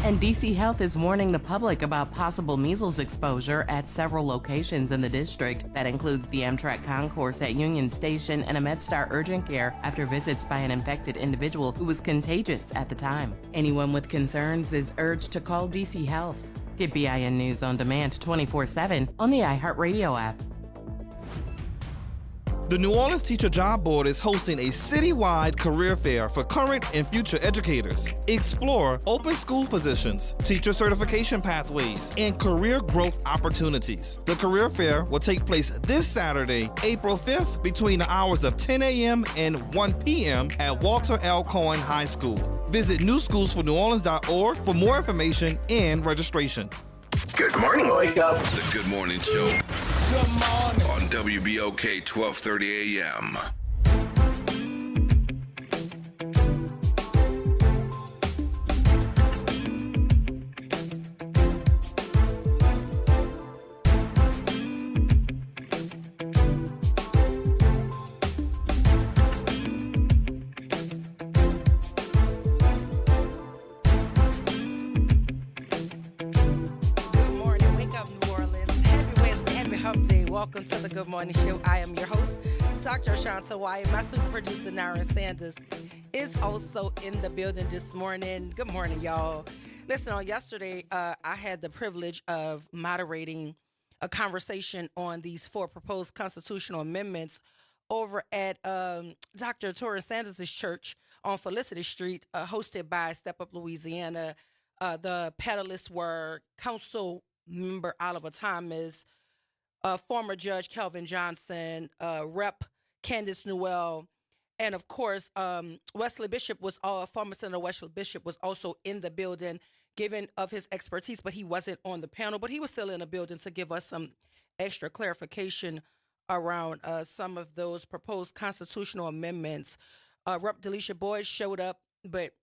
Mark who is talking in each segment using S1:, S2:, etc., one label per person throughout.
S1: And DC Health is warning the public about possible measles exposure at several locations in the district. That includes the Amtrak Concourse at Union Station and a MedStar Urgent Care after visits by an infected individual who was contagious at the time. Anyone with concerns is urged to call DC Health. Get BIN News on demand 24/7 on the iHeartRadio app.
S2: The New Orleans Teacher Job Board is hosting a citywide career fair for current and future educators. Explore open school positions, teacher certification pathways, and career growth opportunities. The career fair will take place this Saturday, April 5th, between the hours of 10 a.m. and 1 p.m. at Walter L. Cohen High School. Visit newschoolsforneworleans.org for more information and registration.
S3: Good morning, Wake Up.
S4: The Good Morning Show.
S3: Good morning.
S4: On WBOK 1230 AM.
S5: Welcome to the Good Morning Show. I am your host, Dr. Ashanta Wyatt. My super producer, Nara Sanders, is also in the building this morning. Good morning, y'all. Listen, on yesterday, I had the privilege of moderating a conversation on these 4 proposed constitutional amendments over at Dr. Torrance Sanders' church on Felicity Street, hosted by Step Up Louisiana. The panelists were Council Member Oliver Thomas, former Judge Kelvin Johnson, Rep. Candace Newell, and of course, Wesley Bishop former Senator Wesley Bishop was also in the building, given of his expertise, but he wasn't on the panel, but he was still in the building to give us some extra clarification around some of those proposed constitutional amendments. Rep. Delisha Boyd showed up, but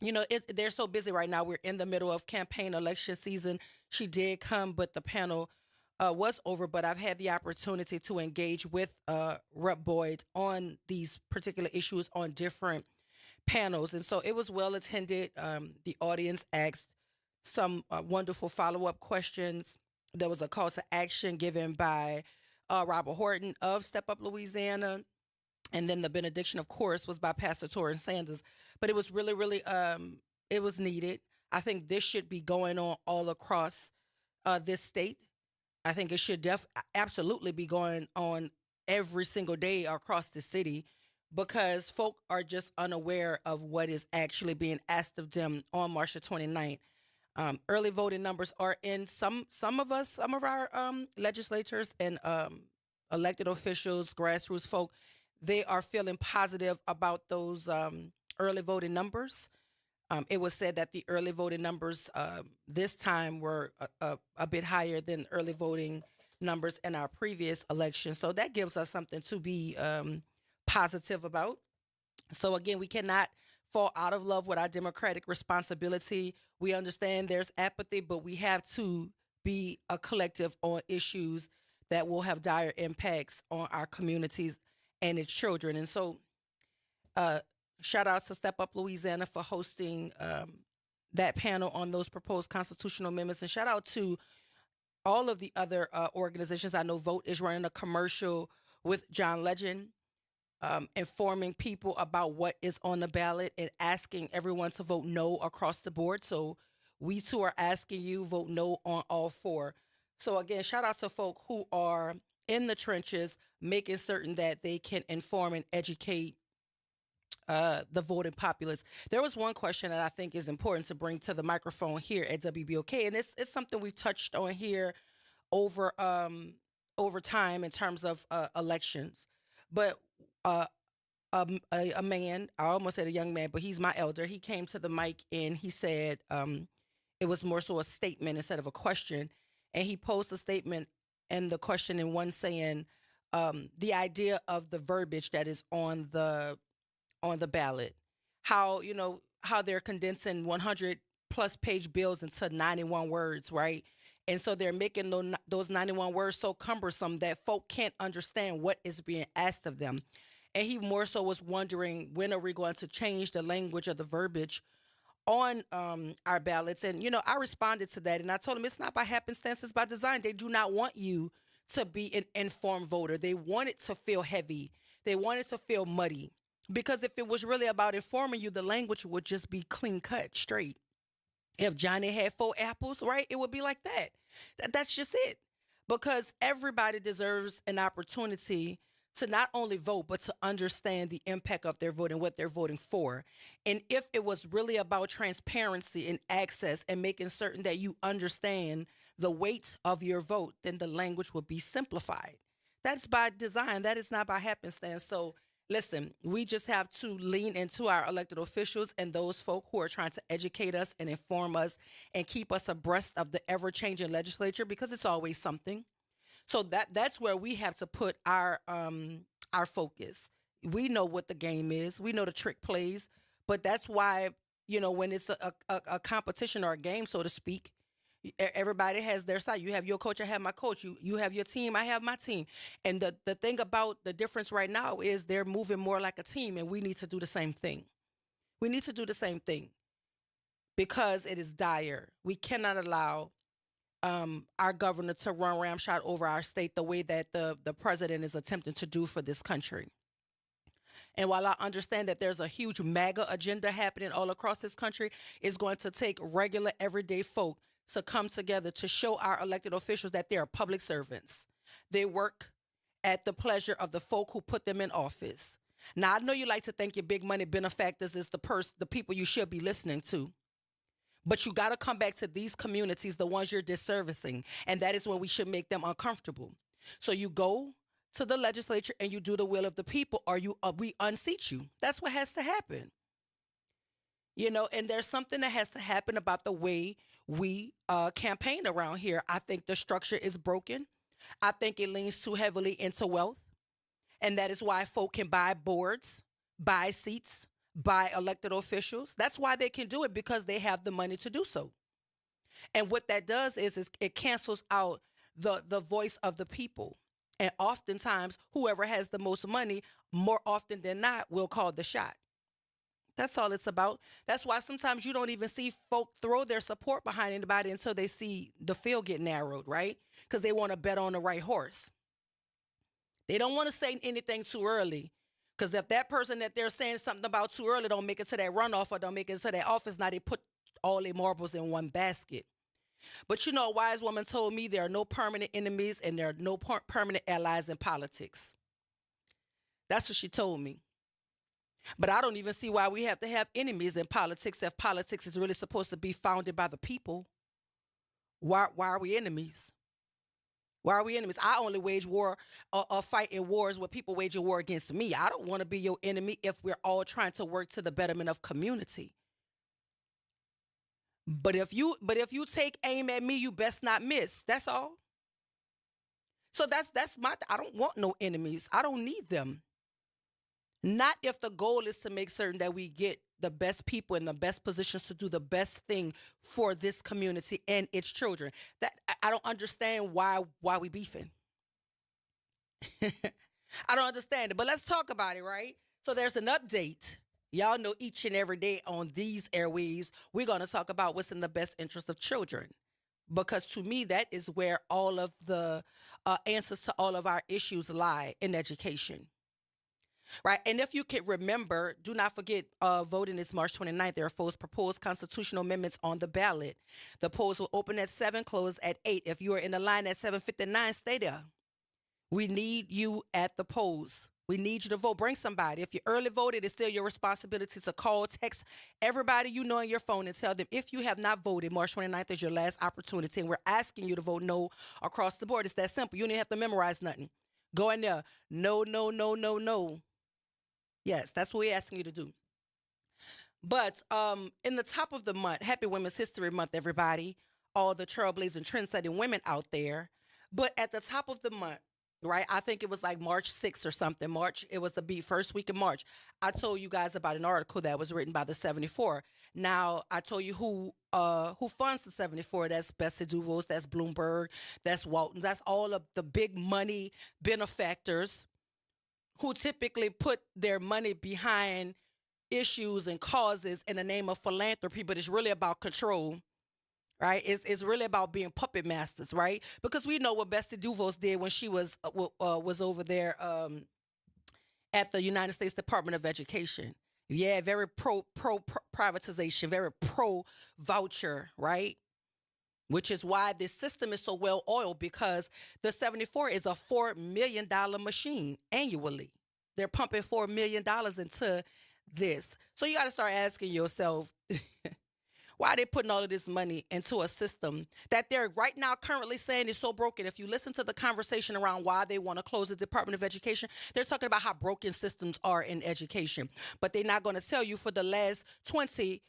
S5: you know, they're so busy right now. We're in the middle of campaign election season. She did come, but the panel was over, but I've had the opportunity to engage with Rep. Boyd on these particular issues on different panels. And so it was well attended. The audience asked some wonderful follow-up questions. There was a call to action given by Robert Horton of Step Up Louisiana. And then the benediction, of course, was by Pastor Torrance Sanders. But it was really, really, it was needed. I think this should be going on all across this state. I think it should absolutely be going on every single day across the city, because folk are just unaware of what is actually being asked of them on March the 29th. Early voting numbers are in. Some of our legislators and elected officials, grassroots folk, they are feeling positive about those early voting numbers. It was said that the early voting numbers this time were a bit higher than early voting numbers in our previous election. So that gives us something to be positive about. So again, we cannot fall out of love with our democratic responsibility. We understand there's apathy, but we have to be a collective on issues that will have dire impacts on our communities and its children. And so shout out to Step Up Louisiana for hosting that panel on those proposed constitutional amendments. And shout out to all of the other organizations. I know Vote is running a commercial with John Legend, informing people about what is on the ballot and asking everyone to vote no across the board. So we too are asking you vote no on all 4. So again, shout out to folk who are in the trenches, making certain that they can inform and educate the voting populace. There was one question that I think is important to bring to the microphone here at WBOK, and it's something we've touched on here over time in terms of elections. But a man, I almost said a young man, but he's my elder. He came to the mic and he said it was more so a statement instead of a question, and he posed a statement and the question in one saying the idea of the verbiage that is on the ballot, how they're condensing 100 plus page bills into 91 words, right? And so they're making those 91 words so cumbersome that folk can't understand what is being asked of them. And he more so was wondering, when are we going to change the language of the verbiage on our ballots. And, I responded to that and I told them it's not by happenstance, it's by design. They do not want you to be an informed voter. They want it to feel heavy. They want it to feel muddy. Because if it was really about informing you, the language would just be clean cut, straight. If Johnny had 4 apples, right, it would be like that. That's just it. Because everybody deserves an opportunity to not only vote, but to understand the impact of their vote and what they're voting for. And if it was really about transparency and access and making certain that you understand the weight of your vote, then the language would be simplified. That's by design. That is not by happenstance. So listen, we just have to lean into our elected officials and those folk who are trying to educate us and inform us and keep us abreast of the ever-changing legislature, because it's always something. So that's where we have to put our focus. We know what the game is. We know the trick plays. But that's why, when it's a competition or a game, so to speak, everybody has their side. You have your coach, I have my coach. You have your team, I have my team. And the thing about the difference right now is they're moving more like a team, and we need to do the same thing. We need to do the same thing because it is dire. We cannot allow our governor to run ramshot over our state the way that the president is attempting to do for this country. And while I understand that there's a huge MAGA agenda happening all across this country, it's going to take regular, everyday folk to come together to show our elected officials that they are public servants. They work at the pleasure of the folk who put them in office. Now, I know you like to think your big money benefactors is the people you should be listening to. But you got to come back to these communities, the ones you're disservicing. And that is when we should make them uncomfortable. So you go to the legislature and you do the will of the people, or we unseat you. That's what has to happen. And there's something that has to happen about the way we campaign around here. I think the structure is broken. I think it leans too heavily into wealth. And that is why folk can buy boards, buy seats, by elected officials. That's why they can do it, because they have the money to do so. And what that does is it cancels out the voice of the people. And oftentimes, whoever has the most money, more often than not, will call the shot. That's all it's about. That's why sometimes you don't even see folk throw their support behind anybody until they see the field get narrowed, right? Because they want to bet on the right horse. They don't want to say anything too early. Because if that person that they're saying something about too early don't make it to that runoff or don't make it to that office, now they put all their marbles in one basket. But a wise woman told me there are no permanent enemies and there are no permanent allies in politics. That's what she told me. But I don't even see why we have to have enemies in politics if politics is really supposed to be founded by the people. Why are we enemies? Why are we enemies? I only wage war or fight in wars where people wage a war against me. I don't want to be your enemy if we're all trying to work to the betterment of community. But if you take aim at me, you best not miss. That's all. So that's I don't want no enemies. I don't need them. Not if the goal is to make certain that we get the best people in the best positions to do the best thing for this community and its children. That I don't understand why we beefing. I don't understand it, but let's talk about it, right? So there's an update. Y'all know each and every day on these airways, we're going to talk about what's in the best interest of children. Because to me, that is where all of the answers to all of our issues lie, in education. Right. And if you can remember, do not forget, voting is March 29th. There are four proposed constitutional amendments on the ballot. The polls will open at 7, close at 8. If you are in the line at 7:59, stay there. We need you at the polls. We need you to vote. Bring somebody. If you early voted, it's still your responsibility to call, text everybody you know on your phone and tell them if you have not voted, March 29th is your last opportunity. And we're asking you to vote no across the board. It's that simple. You don't even have to memorize nothing. Go in there. No, no, no, no, no. Yes, that's what we're asking you to do. But in the top of the month, Happy Women's History Month, everybody, all the trailblazing, trend-setting women out there. But at the top of the month, right, I think it was like March 6th or something. It was the first week of March. I told you guys about an article that was written by the 74. Now, I told you who funds the 74. That's Betsy DeVos, that's Bloomberg, that's Waltons, that's all of the big money benefactors who typically put their money behind issues and causes in the name of philanthropy, but it's really about control, right? It's really about being puppet masters, right? Because we know what Bessie DuVos did when she was over there at the United States Department of Education. Yeah, very pro privatization, very pro voucher, right? Which is why this system is so well oiled, because the 74 is a $4 million machine annually. They're pumping $4 million into this. So you got to start asking yourself, why are they putting all of this money into a system that they're right now currently saying is so broken? If you listen to the conversation around why they want to close the Department of Education, they're talking about how broken systems are in education. But they're not going to tell you for the last 25+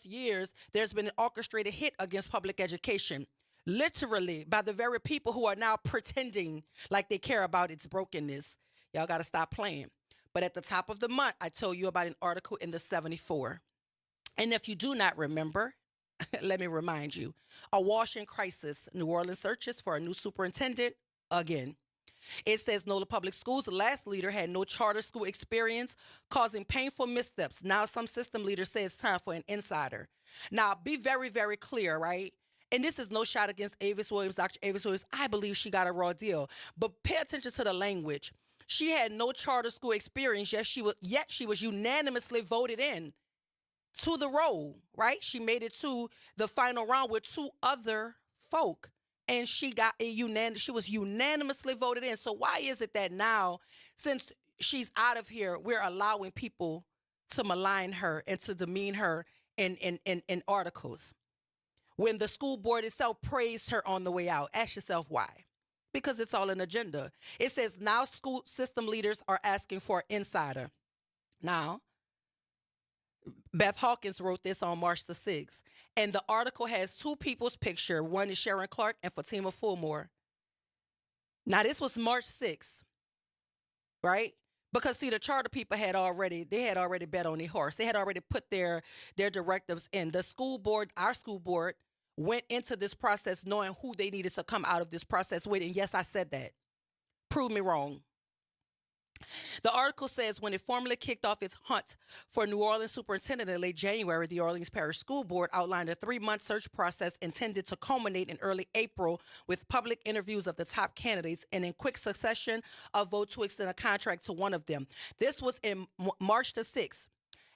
S5: years, there's been an orchestrated hit against public education, literally by the very people who are now pretending like they care about its brokenness. Y'all got to stop playing. But at the top of the month, I told you about an article in the 74. And if you do not remember, let me remind you, awash in crisis, New Orleans searches for a new superintendent again. It says NOLA Public Schools, the last leader had no charter school experience, causing painful missteps. Now some system leaders say it's time for an insider. Now, be very, very clear, right? And this is no shot against Avis Williams, Dr. Avis Williams. I believe she got a raw deal. But pay attention to the language. She had no charter school experience, yet she was unanimously voted in to the role, right? She made it to the final round with two other folk, and she was unanimously voted in. So why is it that now, since she's out of here, we're allowing people to malign her and to demean her in articles, when the school board itself praised her on the way out? Ask yourself why. Because it's all an agenda. It says now school system leaders are asking for an insider. Now, Beth Hawkins wrote this on March the 6th, and the article has two people's picture. One is Sharon Clark and Fatima Fulmore. Now, this was March 6th, right? Because, see, the charter people had already bet on their horse. They had already put their directives in. The school board, our school board, went into this process knowing who they needed to come out of this process with. And yes, I said that. Prove me wrong. The article says when it formally kicked off its hunt for New Orleans superintendent in late January, the Orleans Parish School Board outlined a 3-month search process intended to culminate in early April with public interviews of the top candidates and in quick succession a vote to extend a contract to one of them. This was in March the 6th.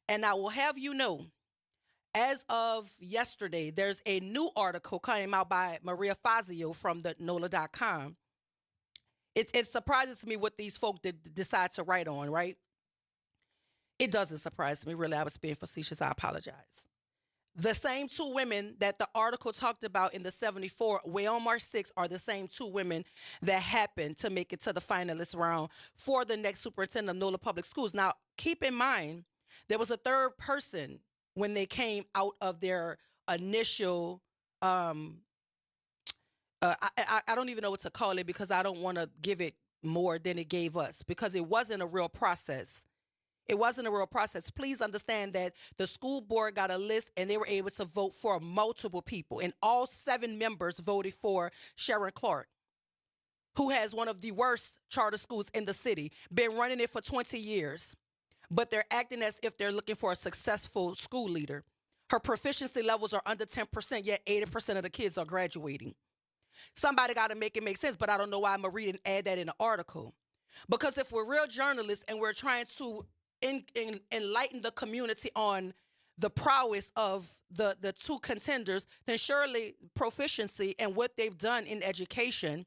S5: And I will have you know, as of yesterday, there's a new article coming out by Maria Fazio from the NOLA.com. It surprises me what these folk decide to write on, right? It doesn't surprise me, really. I was being facetious. I apologize. The same two women that the article talked about in the 74, way on March 6th, are the same two women that happened to make it to the finalist round for the next superintendent of NOLA Public Schools. Now, keep in mind, there was a third person when they came out of their initial, I don't even know what to call it, because I don't want to give it more than it gave us, because it wasn't a real process. It wasn't a real process. Please understand that the school board got a list and they were able to vote for multiple people, and all 7 members voted for Sharon Clark, who has one of the worst charter schools in the city, been running it for 20 years. But they're acting as if they're looking for a successful school leader. Her proficiency levels are under 10%, yet 80% of the kids are graduating. Somebody got to make it make sense, but I don't know why Marie didn't add that in the article. Because if we're real journalists and we're trying to enlighten the community on the prowess of the two contenders, then surely proficiency and what they've done in education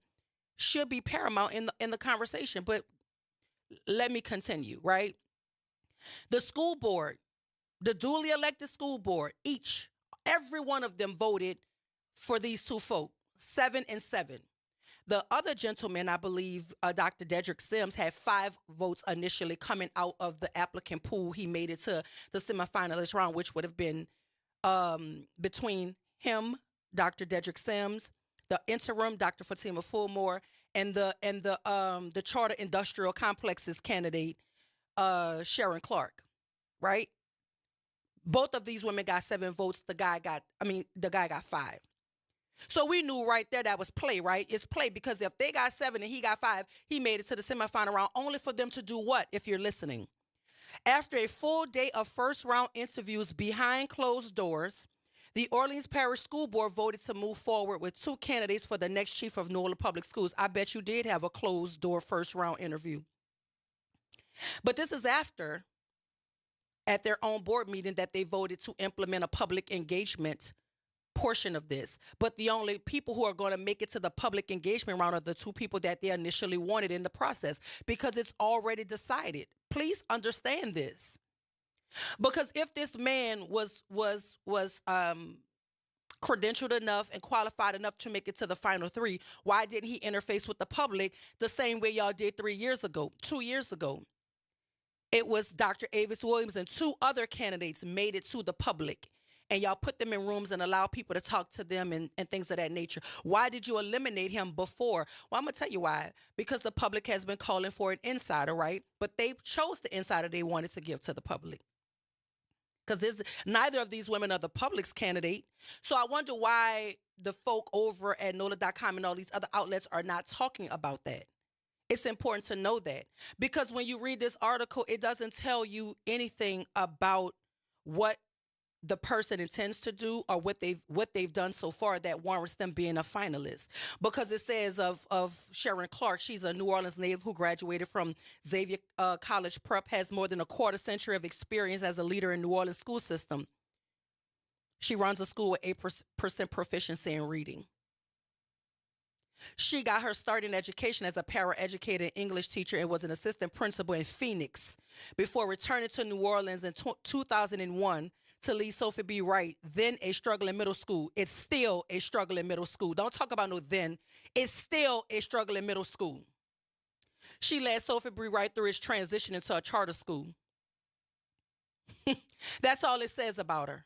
S5: should be paramount in the conversation. But let me continue, right? The school board, the duly elected school board, every one of them voted for these two folk, 7 and 7. The other gentleman, I believe, Dr. Dedrick Sims, had 5 votes initially coming out of the applicant pool. He made it to the semifinalist round, which would have been between him, Dr. Dedrick Sims, the interim, Dr. Fatima Fulmore, and the Charter Industrial Complexes candidate, Sharon Clark, right? Both of these women got 7 votes. The guy got 5. So we knew right there that was play, right? It's play, because if they got 7 and he got 5, he made it to the semifinal round, only for them to do what, if you're listening? After a full day of first-round interviews behind closed doors, the Orleans Parish School Board voted to move forward with 2 candidates for the next chief of New Orleans Public Schools. I bet you did have a closed-door first-round interview. But this is after, at their own board meeting, that they voted to implement a public engagement portion of this. But the only people who are going to make it to the public engagement round are the 2 people that they initially wanted in the process, because it's already decided. Please understand this. Because if this man was credentialed enough and qualified enough to make it to the final 3, why didn't he interface with the public the same way y'all did 2 years ago? It was Dr. Avis Williams and 2 other candidates made it to the public, and y'all put them in rooms and allow people to talk to them and things of that nature. Why did you eliminate him before? Well, I'm going to tell you why. Because the public has been calling for an insider, right? But they chose the insider they wanted to give to the public. Because neither of these women are the public's candidate. So I wonder why the folk over at NOLA.com and all these other outlets are not talking about that. It's important to know that. Because when you read this article, it doesn't tell you anything about what the person intends to do or what they've done so far that warrants them being a finalist. Because it says of Sharon Clark, she's a New Orleans native who graduated from Xavier College Prep, has more than a quarter century of experience as a leader in New Orleans school system. She runs a school with 8% proficiency in reading. She got her start in education as a paraeducator and English teacher and was an assistant principal in Phoenix before returning to New Orleans in 2001 to lead Sophie B. Wright, then a struggling middle school. It's still a struggling middle school. Don't talk about no then. It's still a struggling middle school. She led Sophie B. Wright through its transition into a charter school. That's all it says about her.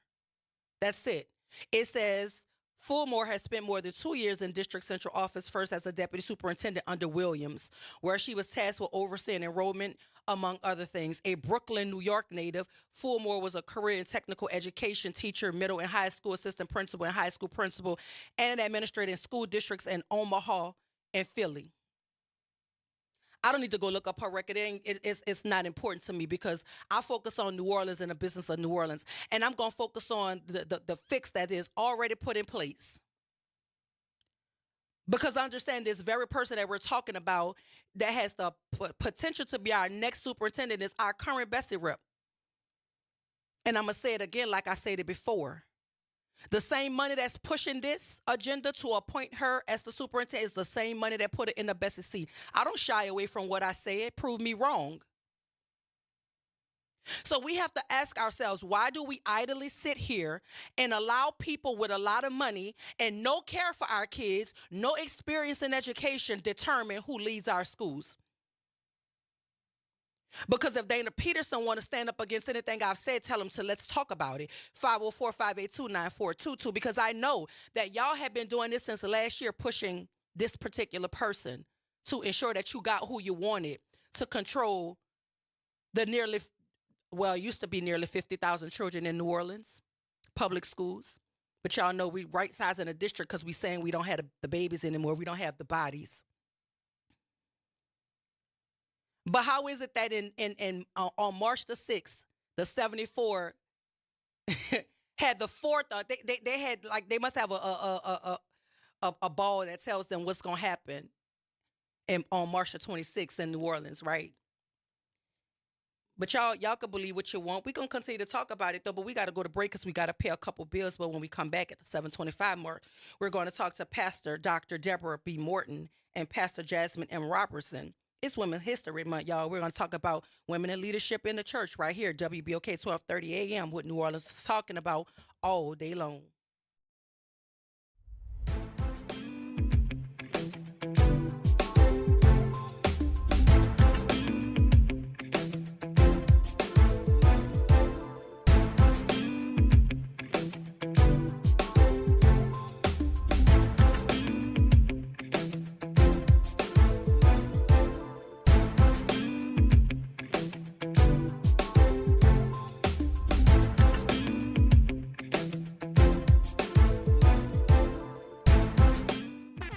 S5: That's it. It says Fulmore has spent more than 2 years in District Central Office, first as a deputy superintendent under Williams, where she was tasked with overseeing enrollment, among other things. A Brooklyn, New York native, Fulmore was a career and technical education teacher, middle and high school assistant principal and high school principal, and an administrator in school districts in Omaha and Philly. I don't need to go look up her record. It's not important to me because I focus on New Orleans and the business of New Orleans. And I'm going to focus on the fix that is already put in place. Because I understand this very person that we're talking about that has the potential to be our next superintendent is our current Bessie rep. And I'm going to say it again like I said it before. The same money that's pushing this agenda to appoint her as the superintendent is the same money that put it in the Bessie seat. I don't shy away from what I said. Prove me wrong. So we have to ask ourselves, why do we idly sit here and allow people with a lot of money and no care for our kids, no experience in education, determine who leads our schools? Because if Dana Peterson want to stand up against anything I've said, tell them to let's talk about it. 504-582-9422. Because I know that y'all have been doing this since last year, pushing this particular person to ensure that you got who you wanted to control the it used to be nearly 50,000 children in New Orleans, public schools. But y'all know we right-sizing the district because we saying we don't have the babies anymore. We don't have the bodies. But how is it that on March the 6th, the 74 had the fourth? They had they must have a ball that tells them what's gonna happen on March the 26th in New Orleans, right? But y'all can believe what you want. We're going to continue to talk about it, though, but we got to go to break because we got to pay a couple bills. But when we come back at the 7:25 mark, we're going to talk to Pastor Dr. Deborah B. Morton and Pastor Jasmine M. Robertson. It's Women's History Month, y'all. We're going to talk about women in leadership in the church right here, WBOK 1230 AM, what New Orleans is talking about all day long.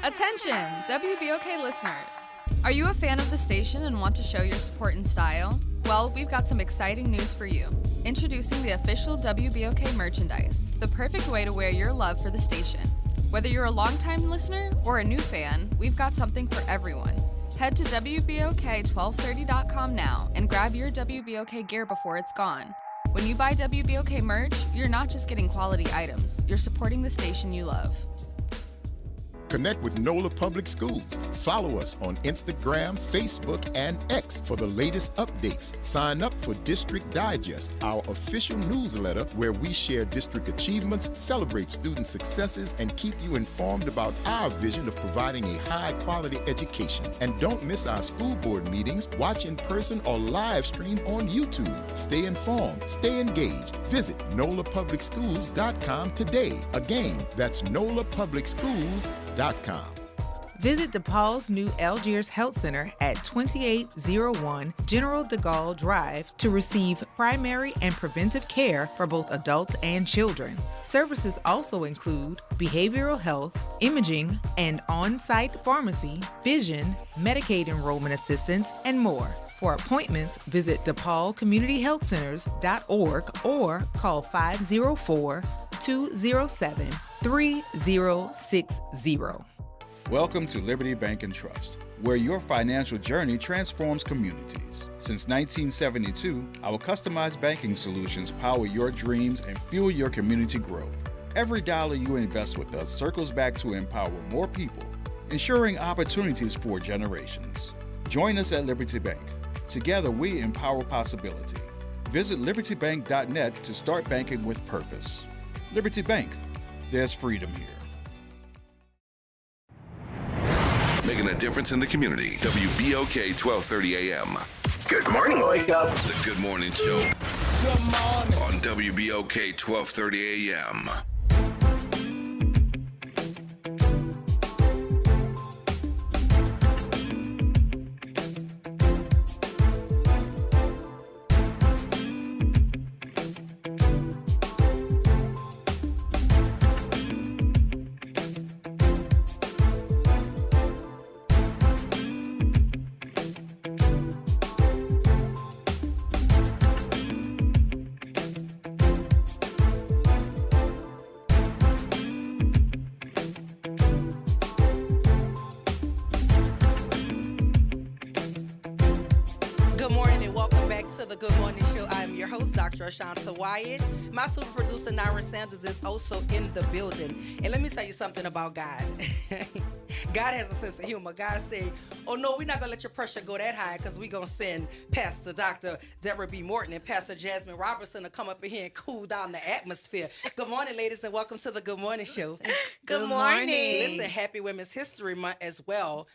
S6: Attention, WBOK listeners. Are you a fan of the station and want to show your support in style? Well, we've got some exciting news for you. Introducing the official WBOK merchandise, the perfect way to wear your love for the station. Whether you're a longtime listener or a new fan, we've got something for everyone. Head to WBOK1230.com now and grab your WBOK gear before it's gone. When you buy WBOK merch, you're not just getting quality items, you're supporting the station you love.
S7: Connect with NOLA Public Schools. Follow us on Instagram, Facebook, and X for the latest updates. Sign up for District Digest, our official newsletter where we share district achievements, celebrate student successes, and keep you informed about our vision of providing a high-quality education. And don't miss our school board meetings. Watch in person or live stream on YouTube. Stay informed, stay engaged. Visit NOLAPublicSchools.com today. Again, that's NOLAPublicSchools.com.
S8: Visit DePaul's new Algiers Health Center at 2801 General de Gaulle Drive to receive primary and preventive care for both adults and children. Services also include behavioral health, imaging, and on-site pharmacy, vision, Medicaid enrollment assistance, and more. For appointments, visit DePaulCommunityHealthCenters.org or call 504-207-3060.
S9: Welcome to Liberty Bank and Trust, where your financial journey transforms communities. Since 1972, our customized banking solutions power your dreams and fuel your community growth. Every dollar you invest with us circles back to empower more people, ensuring opportunities for generations. Join us at Liberty Bank. Together, we empower possibility. Visit libertybank.net to start banking with purpose. Liberty Bank, there's freedom here.
S4: Making a difference in the community. WBOK 1230 AM.
S3: Good morning, Wake Up.
S4: The Good Morning Show.
S3: Good morning.
S4: On WBOK 1230 AM.
S5: The Good Morning Show. I am your host, Dr. Ashanta Wyatt. My super producer, Nara Sanders, is also in the building. And let me tell you something about God. God has a sense of humor. God said, oh no, we're not going to let your pressure go that high because we're going to send Pastor Dr. Deborah B. Morton and Pastor Jasmine Robertson to come up in here and cool down the atmosphere. Good morning, ladies, and welcome to the Good Morning Show.
S10: Good morning.
S5: Listen, happy Women's History Month as well.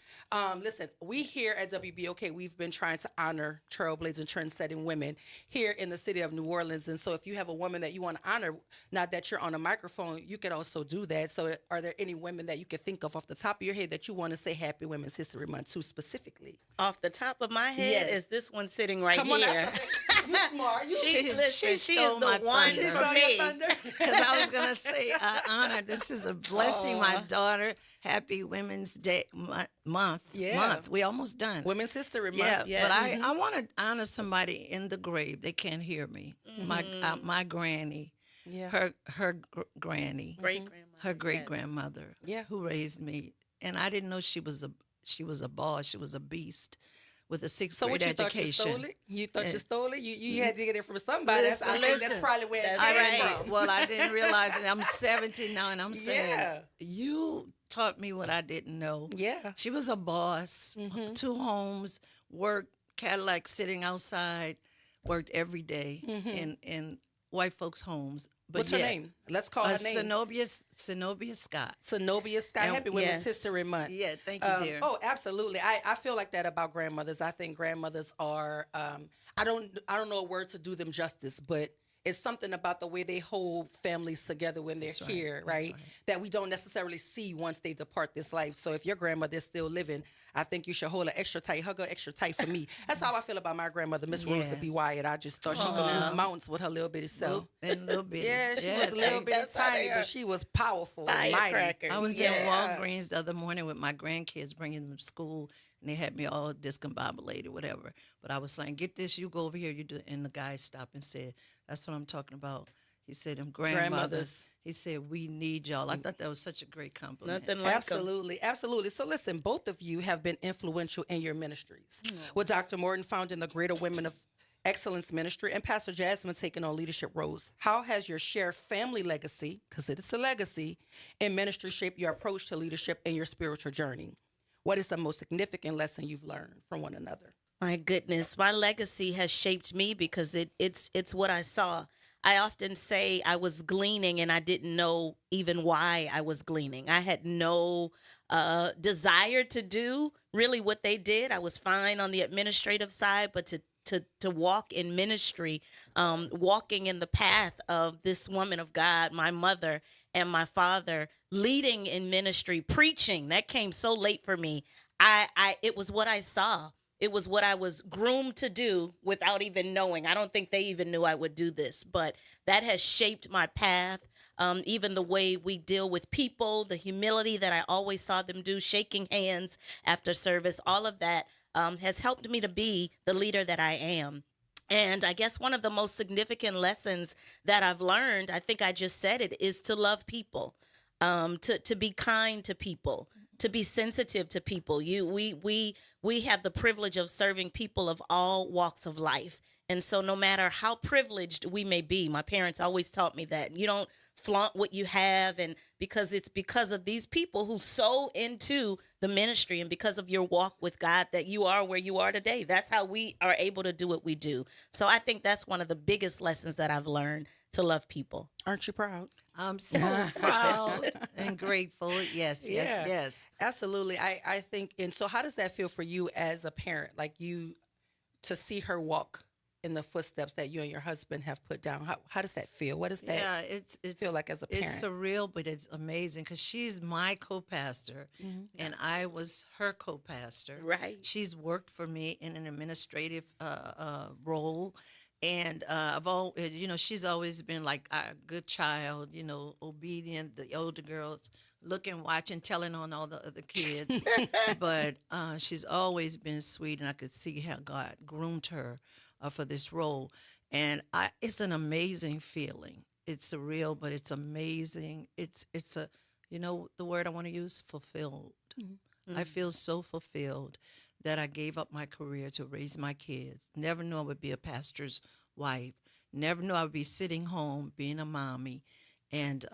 S5: Listen, we here at WBOK, we've been trying to honor trailblazing, trend-setting women here in the city of New Orleans. And so if you have a woman that you want to honor, not that you're on a microphone, you can also do that. So are there any women that you can think of off the top of your head that you want to say Happy Women's History Month to specifically?
S10: Off the top of my head is this one sitting right here.
S5: You smart.
S10: She stole my one for me.
S11: Because I was going to say, I honor, this is a blessing, my daughter. Happy Women's Day month. We almost done.
S5: Women's History Month.
S11: Yeah, yes. But I want to honor somebody in the grave. They can't hear me. Mm-hmm. My granny, her granny, her great grandmother, who raised me, and I didn't know she was a boss. She was a beast with a sixth grade education.
S5: You thought you stole it? You had to get it from somebody. That's probably where it came from.
S11: Well, I didn't realize it. I'm 70 now, and I'm saying you taught me what I didn't know.
S5: Yeah.
S11: She was a boss, 2 homes, worked, Cadillac sitting outside, worked every day in white folks' homes. But
S5: what's her name? Let's call her name.
S11: Zenobia Scott.
S5: Zenobia Scott. Happy Women's History Month.
S11: Yeah, thank you, dear.
S5: Oh, absolutely. I feel like that about grandmothers. I think grandmothers are, I don't know a word to do them justice, but it's something about the way they hold families together when they're here, right? That we don't necessarily see once they depart this life. So if your grandmother is still living, I think you should hold her extra tight, hug her extra tight for me. That's how I feel about my grandmother, Miss Rosa B. Wyatt. I just thought she could move mountains with her little bitty self.
S11: And little bitty.
S5: Yeah, she was a little bitty tiny, but she was powerful and mighty.
S11: I was in Walgreens the other morning with my grandkids, bringing them to school. and they had me all discombobulated, whatever. But I was saying, get this, you go over here, you do it. And the guy stopped and said, that's what I'm talking about. He said, them grandmothers. He said, we need y'all. I thought that was such a great compliment.
S10: Nothing like
S5: Absolutely, absolutely. So listen, both of you have been influential in your ministries. With Dr. Morton founding the Greater Women of Excellence Ministry and Pastor Jasmine taking on leadership roles. How has your shared family legacy, because it is a legacy, in ministry shaped your approach to leadership and your spiritual journey? What is the most significant lesson you've learned from one another?
S10: My goodness, my legacy has shaped me because it's what I saw. I often say I was gleaning and I didn't know even why I was gleaning. I had no desire to do really what they did. I was fine on the administrative side, but to walk in ministry, walking in the path of this woman of God, my mother and my father, leading in ministry, preaching, that came so late for me. It was what I saw. It was what I was groomed to do without even knowing. I don't think they even knew I would do this, but that has shaped my path. Even the way we deal with people, the humility that I always saw them do, shaking hands after service, all of that has helped me to be the leader that I am. And I guess one of the most significant lessons that I've learned, I think I just said it, is to love people, to be kind to people, to be sensitive to people. We have the privilege of serving people of all walks of life. And so no matter how privileged we may be, my parents always taught me that you don't flaunt what you have, and because it's because of these people who sow into the ministry and because of your walk with God that you are where you are today. That's how we are able to do what we do. So I think that's one of the biggest lessons that I've learned, to love people.
S5: Aren't you proud?
S11: I'm so proud and grateful. Yes, yes.
S5: Absolutely. I think, and so how does that feel for you as a parent, like you, to see her walk in the footsteps that you and your husband have put down? How does that feel? What does that
S11: it's
S5: feel like as a parent?
S11: It's surreal, but it's amazing because she's my co-pastor and I was her co-pastor.
S10: Right.
S11: She's worked for me in an administrative role. And she's always been like a good child, obedient. The older girls looking, watching, telling on all the other kids. But she's always been sweet, and I could see how God groomed her for this role. And it's an amazing feeling. It's surreal, but it's amazing. It's a, the word I want to use, fulfilled. Mm-hmm. I feel so fulfilled that I gave up my career to raise my kids. Never knew I would be a pastor's wife. Never knew I would be sitting home being a mommy. And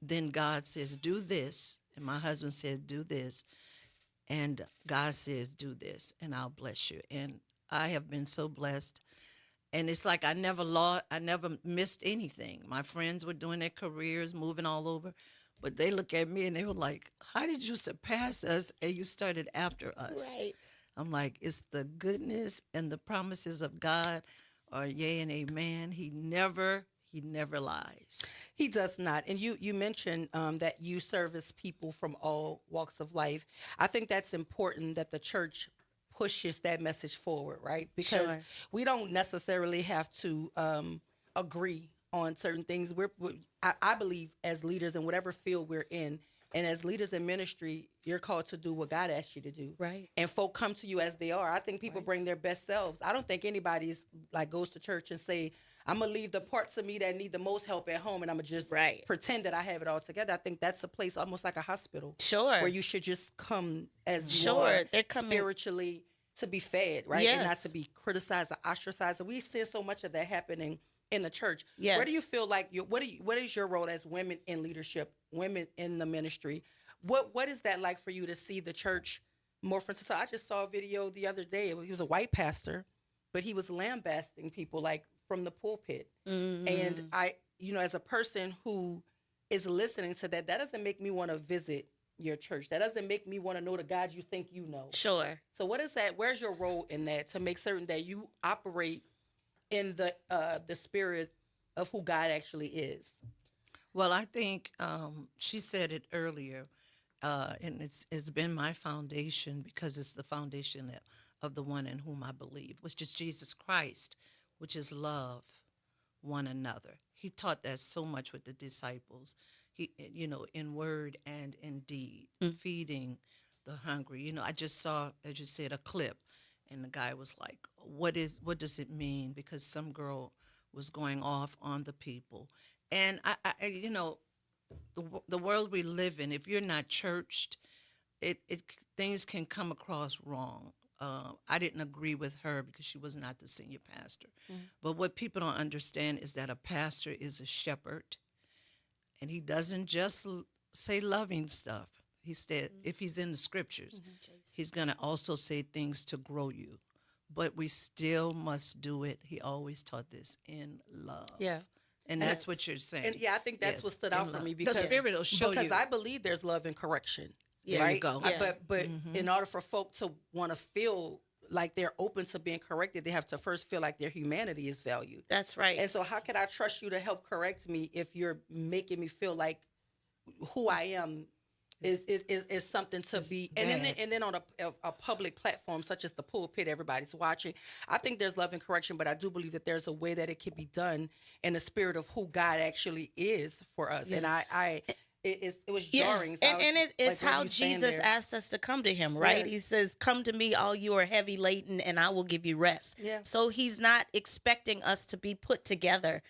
S11: then God says, do this. And my husband says, do this. And God says, do this, and I'll bless you. And I have been so blessed. And it's like I never missed anything. My friends were doing their careers, moving all over. But they look at me and they were like, how did you surpass us and you started after us?
S10: Right.
S11: I'm like, it's the goodness and the promises of God are yea and amen. He never lies.
S5: He does not. And you mentioned that you service people from all walks of life. I think that's important that the church pushes that message forward, right? Because we don't necessarily have to agree on certain things. I believe as leaders in whatever field we're in, and as leaders in ministry, you're called to do what God asked you to do.
S10: Right.
S5: And folk come to you as they are. I think people bring their best selves. I don't think anybody's like goes to church and say, I'm going to leave the parts of me that need the most help at home and I'm going to just pretend that I have it all together. I think that's a place almost like a hospital.
S10: Sure.
S5: Where you should just come as you are, spiritually to be fed, right?
S10: Yes.
S5: And not to be criticized or ostracized. And we see so much of that happening in the church.
S10: Yes.
S5: Where do you feel like what is your role as women in leadership, women in the ministry? What is that like for you to see the church more? For instance, I just saw a video the other day. He was a white pastor, but he was lambasting people like from the pulpit. Mm-hmm. And I, as a person who is listening to that doesn't make me want to visit your church. That doesn't make me want to know the God you think you know.
S10: Sure.
S5: So what is that? Where's your role in that to make certain that you operate in the spirit of who God actually is?
S11: Well, I think she said it earlier, and it's been my foundation because it's the foundation of the one in whom I believe, which is Jesus Christ, which is love one another. He taught that so much with the disciples. He, in word and in deed, feeding the hungry. You know, I just saw, as you said, a clip, and the guy was like, what does it mean? Because some girl was going off on the people. And I you know, the world we live in, if you're not churched, it things can come across wrong. I didn't agree with her because she was not the senior pastor. But what people don't understand is that a pastor is a shepherd, and he doesn't just say loving stuff. He said, if he's in the scriptures, he's going to also say things to grow you. But we still must do it. He always taught this in love.
S5: Yeah.
S11: And that's what you're saying.
S5: And yeah, I think that's what stood out for me because
S11: the Spirit will show you.
S5: Because I believe there's love and correction.
S11: There
S5: right?
S11: you go.
S5: But in order for folk to want to feel like they're open to being corrected, they have to first feel like their humanity is valued.
S10: That's right.
S5: And so how could I trust you to help correct me if you're making me feel like who I am is something to be, and then on a public platform such as the pulpit, everybody's watching. I think there's love and correction, but I do believe that there's a way that it can be done in the spirit of who God actually is for us. And it was jarring. So
S10: it's how Jesus asked us to come to him, right? Yes. He says, come to me, all you are heavy laden, and I will give you rest. Yeah. So he's not expecting us to be put together.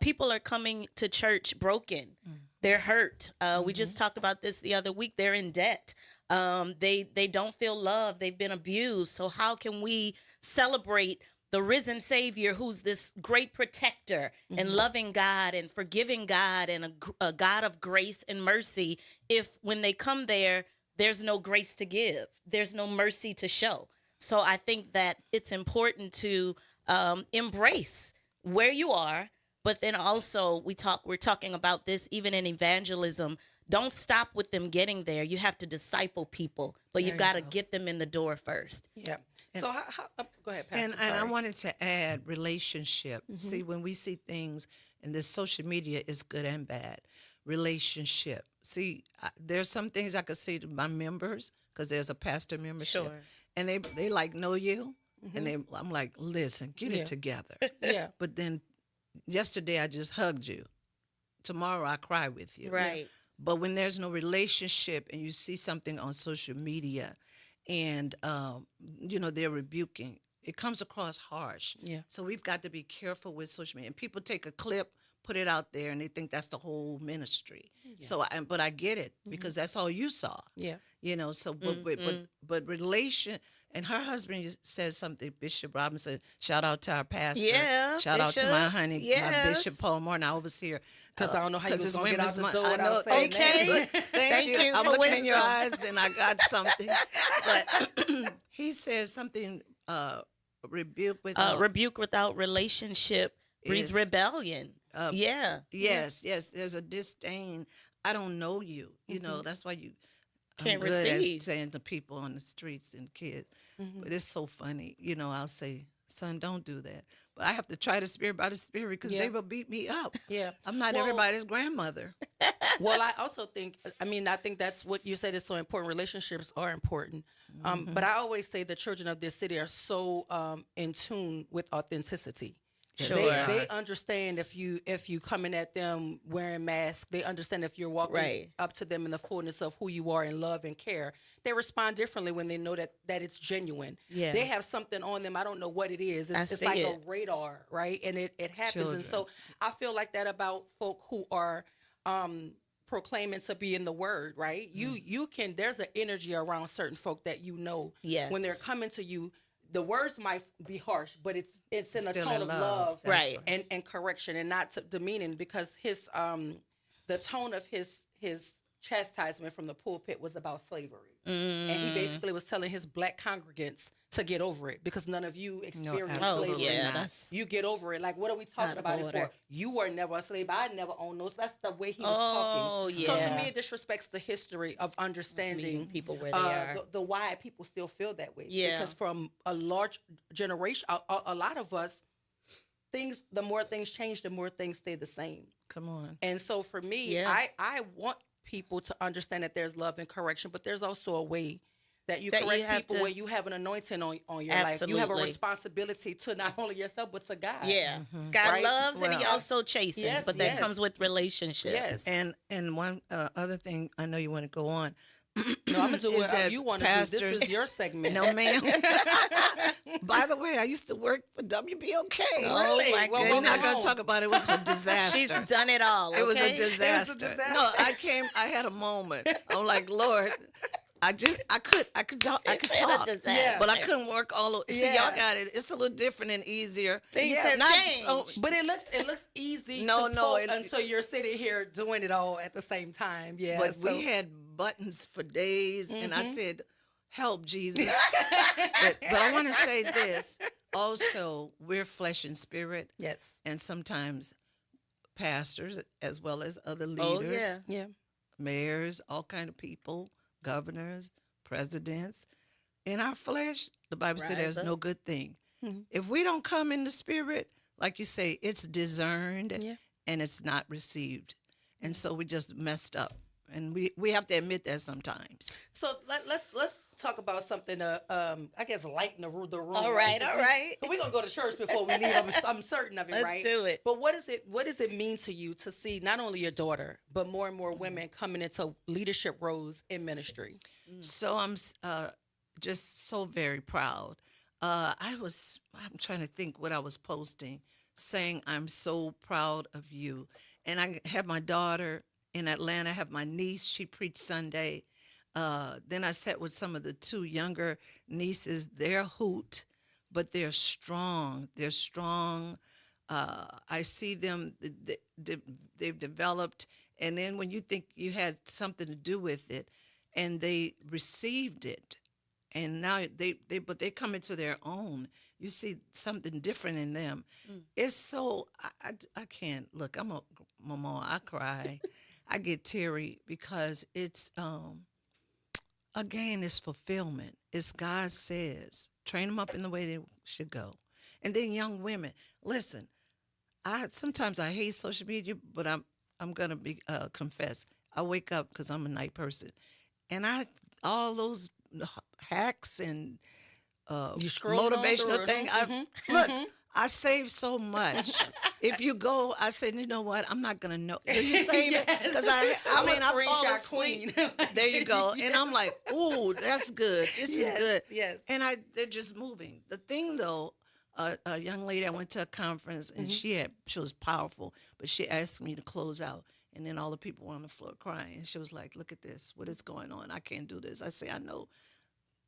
S10: People are coming to church broken. They're hurt. We just talked about this the other week. They're in debt. They don't feel loved. They've been abused. So how can we celebrate the risen Savior, who's this great protector and loving God and forgiving God and a God of grace and mercy, if when they come there, there's no grace to give, there's no mercy to show? So I think that it's important to embrace where you are, but then also we're talking about this even in evangelism. Don't stop with them getting there. You have to disciple people, but you've got to get them in the door first.
S5: Yeah. So go ahead, Pastor.
S11: And I wanted to add relationship. See, when we see things, and this social media is good and bad, relationship. See, there's some things I could say to my members, because there's a pastor membership.
S10: Sure.
S11: And they like know you, and I'm like, listen, get it together.
S5: Yeah.
S11: But then yesterday I just hugged you. Tomorrow I cry with you.
S10: Right.
S11: Yeah. But when there's no relationship and you see something on social media and, they're rebuking, it comes across harsh.
S5: Yeah.
S11: So we've got to be careful with social media. And people take a clip, put it out there, and they think that's the whole ministry. Yeah. So, but I get it, because that's all you saw.
S5: Yeah.
S11: So, but relation, and her husband says something, Bishop Robinson, shout out to our pastor.
S10: Yeah.
S11: Shout out to my honey, my Bishop Paul Moore, our overseer.
S5: Because I don't know how you was going to get out the door
S11: I know,
S5: without saying
S11: okay.
S5: that.
S11: Thank you. I'm
S10: for
S11: looking
S10: wisdom.
S11: in your eyes, and I got something. But he says something, rebuke
S10: without relationship breeds rebellion.
S11: Yes. There's a disdain. I don't know you. You know, that's why you
S10: can't
S11: I'm good
S10: receive.
S11: at saying to people on the streets and kids. But it's so funny. I'll say, son, don't do that. But I have to try the spirit by the spirit, because they will beat me up.
S5: Yeah.
S11: I'm not everybody's grandmother.
S5: Well, I also think, I think that's what you said is so important. Relationships are important. But I always say the children of this city are so in tune with authenticity.
S10: Sure.
S5: They understand if you coming at them wearing masks. They understand if you're walking up to them in the fullness of who you are in love and care. They respond differently when they know that it's genuine.
S10: Yeah.
S5: They have something on them. I don't know what it is. It's like a radar, right? And it happens.
S11: Children.
S5: And so I feel like that about folk who are proclaiming to be in the word, right? You can, there's an energy around certain folk that when they're coming to you. The words might be harsh, but it's in a tone of love,
S10: right,
S5: and correction, and not demeaning, because his the tone of his chastisement from the pulpit was about slavery, and he basically was telling his black congregants to get over it, because none of you experienced slavery. You get over it. Like, what are we talking about it for? You were never a slave. I never owned those. That's the way he was talking. So to me, it disrespects the history of understanding
S10: people where they are.
S5: The why people still feel that way.
S10: Yeah.
S5: Because from a large generation, a lot of us, the more things change, the more things stay the same.
S11: Come on.
S5: And so for me, I want people to understand that there's love and correction, but there's also a way that you correct people where you have an anointing on your life. You have a responsibility to not only yourself, but to God.
S10: Yeah. God loves and he also chastens, but that comes with relationship.
S5: Yes.
S11: And one other thing, I know you want to go on.
S5: No, I'm gonna do
S11: is
S5: what
S11: that
S5: you want to do. This
S11: pastors-
S5: is your segment.
S11: No, ma'am. By the way, I used to work for WBOK.
S10: Oh,
S5: Really?
S10: my
S5: Well,
S11: We're
S10: goodness.
S11: not going to talk about it. It was a disaster.
S10: She's done it all.
S11: It was a
S10: okay?
S11: disaster. No, I had a moment. I'm like, Lord, I could talk,
S10: It's been a disaster.
S11: but I couldn't work all over. See,
S5: Yeah.
S11: y'all got it. It's a little different and easier.
S10: Things have
S11: Not
S10: changed.
S11: so-
S5: But it looks easy.
S11: No,
S5: to
S11: no,
S5: folk
S11: it-
S5: until you're sitting here doing it all at the same time. Yeah,
S11: but
S5: so-
S11: we had buttons for days, and I said, "Help, Jesus!" but I want to say this. Also, we're flesh and spirit.
S5: Yes.
S11: And sometimes pastors, as well as other
S10: Oh,
S11: leaders,
S5: Yeah.
S11: mayors, all kind of people, governors, presidents. In our flesh, the Bible says
S10: Rise
S11: there's
S10: up.
S11: no good thing. If we don't come in the spirit, like you say, it's discerned
S5: Yeah.
S11: and it's not received. And so we just messed up. And we have to admit that sometimes.
S5: So let's talk about something. I guess lighten the room.
S10: All right, all right.
S5: We're gonna go to church before we leave. I'm certain of it.
S10: Let's
S5: right?
S10: do it.
S5: But what does it mean to you to see not only your daughter but more and more women coming into leadership roles in ministry?
S11: So I'm just so very proud. I'm trying to think what I was posting, saying I'm so proud of you. And I have my daughter in Atlanta. I have my niece. She preached Sunday. Then I sat with some of the two younger nieces. They're hoot, but they're strong. They're strong. I see them. They've developed. And then when you think you had something to do with it, and they received it, and now they come into their own. You see something different in them. It's so I can't look. I'm a mama. I cry. I get teary because it's again, it's fulfillment. It's God says, train them up in the way they should go. And then young women, listen. Sometimes I hate social media, but I'm gonna be confess. I wake up because I'm a night person, and all those hacks and
S5: You scroll
S11: motivational thing. Look, I save so much. If you go, I said, you know what? I'm not gonna know. Do you save it? Because I fall
S5: screenshot
S11: asleep.
S5: queen.
S11: There you go. And I'm like, ooh, that's good. This is good.
S5: Yes.
S11: And they're just moving. The thing though, a young lady, I went to a conference and she was powerful, but she asked me to close out. And then all the people were on the floor crying. And she was like, look at this. What is going on? I can't do this. I say, I know.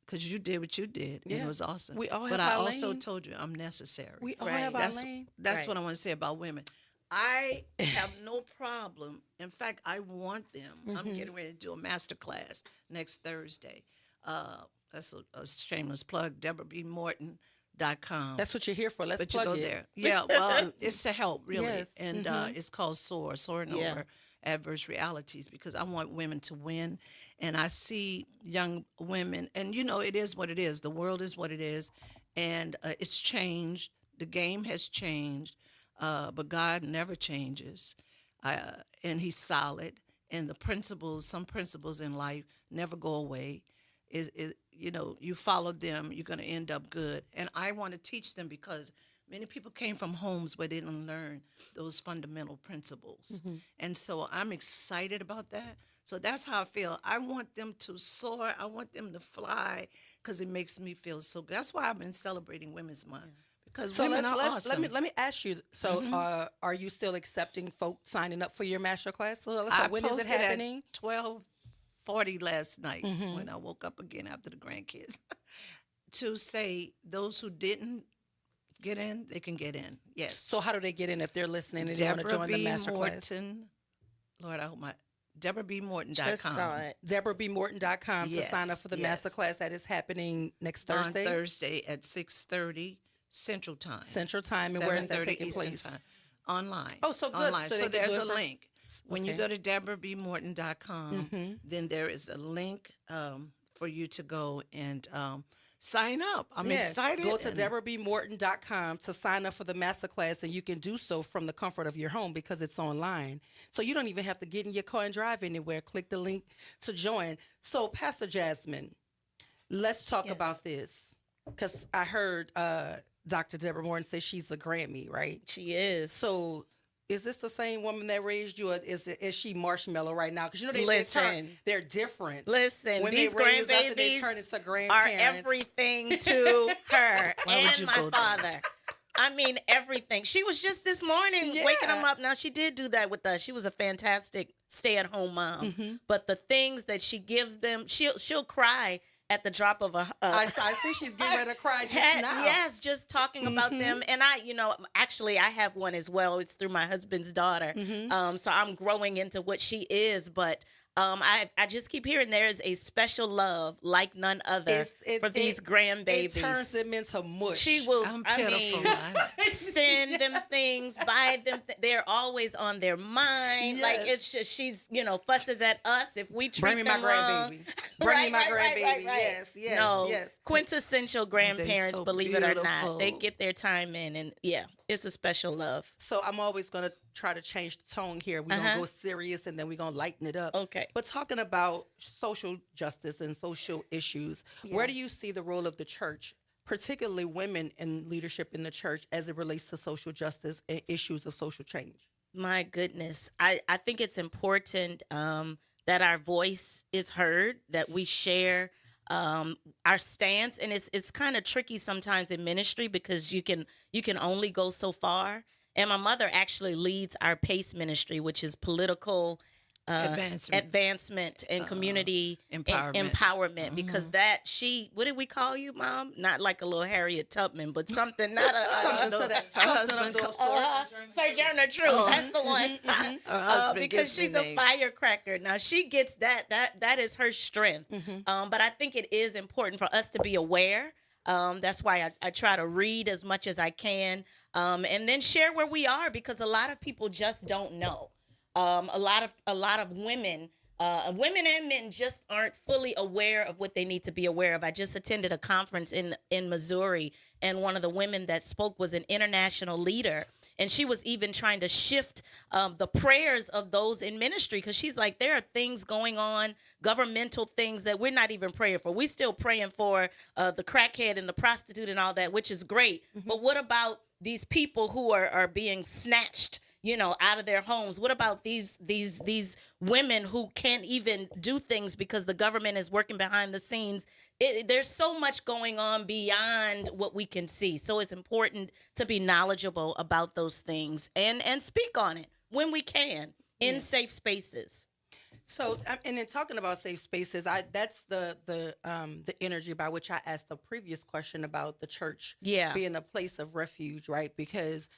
S11: Because you did what you did, and it was awesome.
S5: We all have
S11: but
S5: our
S11: I also
S5: lane.
S11: told you I'm necessary.
S5: We all have our lane.
S11: That's what I want to say about women. I have no problem. In fact, I want them. I'm getting ready to do a master class next Thursday. That's a shameless plug. DeborahBMorton.com.
S5: That's what you're here for. Let's
S11: But you
S5: plug
S11: go
S5: it.
S11: there. Yeah, well, it's to help, really.
S5: Yes.
S11: And it's called Soaring Over Adverse Realities, because I want women to win. And I see young women, and it is what it is. The world is what it is. And it's changed. The game has changed. But God never changes. And He's solid. And some principles in life never go away. You follow them, you're going to end up good. And I want to teach them because many people came from homes where they didn't learn those fundamental principles. And so I'm excited about that. So that's how I feel. I want them to soar. I want them to fly because it makes me feel so good. That's why I've been celebrating Women's Month. Because women are awesome.
S5: Let me ask you. So, are you still accepting folks signing up for your master class? So when is it
S11: posted
S5: happening?
S11: At 12:40 last night when I woke up again after the grandkids to say those who didn't get in, they can get in. Yes.
S5: So how do they get in if they're listening and they want to join the master class?
S11: Lord, I hope DeborahBMorton.com.
S10: Just saw it.
S5: DeborahBMorton.com to sign up for the master class that is happening next Thursday.
S11: On Thursday at 6:30 Central Time.
S5: Central Time, and where is that taking
S11: Eastern
S5: place?
S11: Time. Online.
S5: Oh, so good.
S11: Online.
S5: So
S11: So
S5: they can
S11: there's
S5: do
S11: a
S5: it for-
S11: link. When you go to DeborahBMorton.com, then there is a link for you to go and sign up. I'm excited.
S5: Go to DeborahBMorton.com to sign up for the masterclass, and you can do so from the comfort of your home because it's online. So you don't even have to get in your car and drive anywhere. Click the link to join. So, Pastor Jasmine, let's talk about this because I heard Dr. Deborah Morton say she's a Grammy, right?
S10: She is.
S5: So is this the same woman that raised you, or is she Marshmallow right now? Because you know they're different.
S10: Listen,
S5: when
S10: these
S5: grandbabies
S10: they
S5: turn into
S10: are everything to her and my father. I mean, everything. She was just this morning waking them up. Now, she did do that with us. She was a fantastic stay-at-home mom. But the things that she gives them, she'll cry at the drop of a...
S5: I see she's getting ready to cry just now.
S10: Yes, just talking about them. And actually, I have one as well. It's through my husband's daughter. So I'm growing into what she is, but... I just keep hearing there is a special love like none other for these grandbabies.
S5: It turns them into mush.
S10: She will, send them things, buy them. They're always on their mind. Yes. Like it's just she's fusses at us if we treat them wrong.
S5: Bring me my grandbaby. Right. Yes.
S10: Quintessential grandparents, believe it or not, they get their time in, and it's a special love.
S5: So I'm always gonna try to change the tone here. We're gonna go serious and then we're gonna lighten it up.
S10: Okay.
S5: But talking about social justice and social issues, where do you see the role of the church, particularly women in leadership in the church, as it relates to social justice and issues of social change?
S10: My goodness. I think it's important that our voice is heard, that we share our stance. And it's kind of tricky sometimes in ministry because you can only go so far. And my mother actually leads our PACE ministry, which is political advancement and community empowerment. Because what did we call you, Mom? Not like a little Harriet Tubman, but something, not Sojourner Truth. That's the one. Because she's a firecracker. Now she gets that is her strength. But I think it is important for us to be aware. That's why I try to read as much as I can, and then share where we are, because a lot of people just don't know. A lot of women and men just aren't fully aware of what they need to be aware of. I just attended a conference in Missouri, and one of the women that spoke was an international leader. And she was even trying to shift the prayers of those in ministry, because she's like, there are things going on, governmental things that we're not even praying for. We're still praying for the crackhead and the prostitute and all that, which is great. But what about these people who are being snatched, out of their homes? What about these women who can't even do things because the government is working behind the scenes? There's so much going on beyond what we can see. So it's important to be knowledgeable about those things and speak on it when we can in safe spaces.
S5: So, and in talking about safe spaces, that's the energy by which I asked the previous question about the church being a place of refuge, right? Because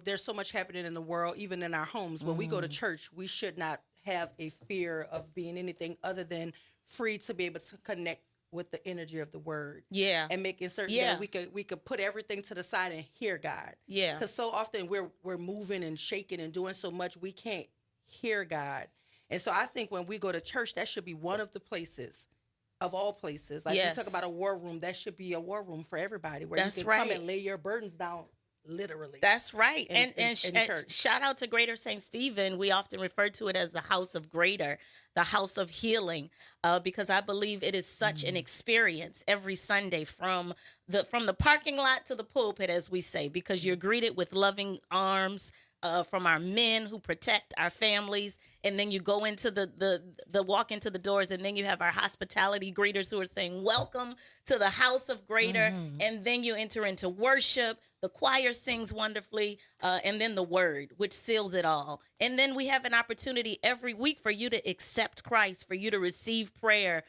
S5: there's so much happening in the world, even in our homes. When we go to church, we should not have a fear of being anything other than free to be able to connect with the energy of the word. And making certain that we could put everything to the side and hear God. Because so often we're moving and shaking and doing so much, we can't hear God. And so I think when we go to church, that should be one of the places, of all places. Like we talk about a war room, that should be a war room for everybody, where you can come and lay your burdens down, literally.
S10: That's right. And shout out to Greater St. Stephen. We often refer to it as the house of greater, the house of healing, because I believe it is such an experience every Sunday from the parking lot to the pulpit, as we say, because you're greeted with loving arms from our men who protect our families, and then you go into the walk into the doors, and then you have our hospitality greeters who are saying, welcome to the house of greater, and then you enter into worship. The choir sings wonderfully, and then the word, which seals it all. And then we have an opportunity every week for you to accept Christ, for you to receive prayer,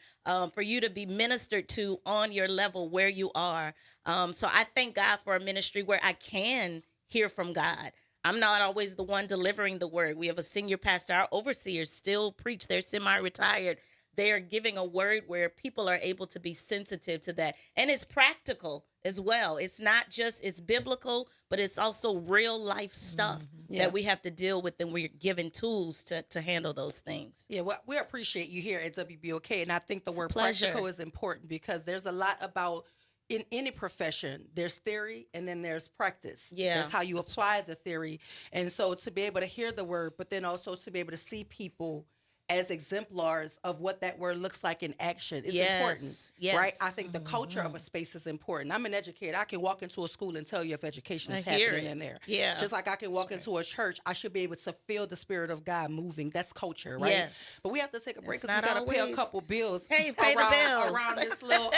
S10: for you to be ministered to on your level where you are. So I thank God for a ministry where I can hear from God. I'm not always the one delivering the word. We have a senior pastor. Our overseers still preach. They're semi-retired. They are giving a word where people are able to be sensitive to that. And it's practical as well. It's not just, it's biblical, but it's also real life stuff that we have to deal with, and we're given tools to handle those things.
S5: Yeah, well, we appreciate you here at WBOK. And I think the word practical is important, because there's a lot about, in any profession, there's theory and then there's practice. There's how you apply the theory. And so to be able to hear the word, but then also to be able to see people as exemplars of what that word looks like in action is
S10: Yes,
S5: important,
S10: yes.
S5: right? I think the culture of a space is important. I'm an educator. I can walk into a school and tell you if education is
S10: I hear
S5: happening
S10: it.
S5: in there.
S10: Yeah.
S5: Just like I can walk into a church, I should be able to feel the Spirit of God moving. That's culture, right?
S10: Yes.
S5: But we have to take a break
S10: It's
S5: because we
S10: not
S5: got to pay a
S10: always.
S5: couple bills
S10: Hey, pay the bills.
S5: around this little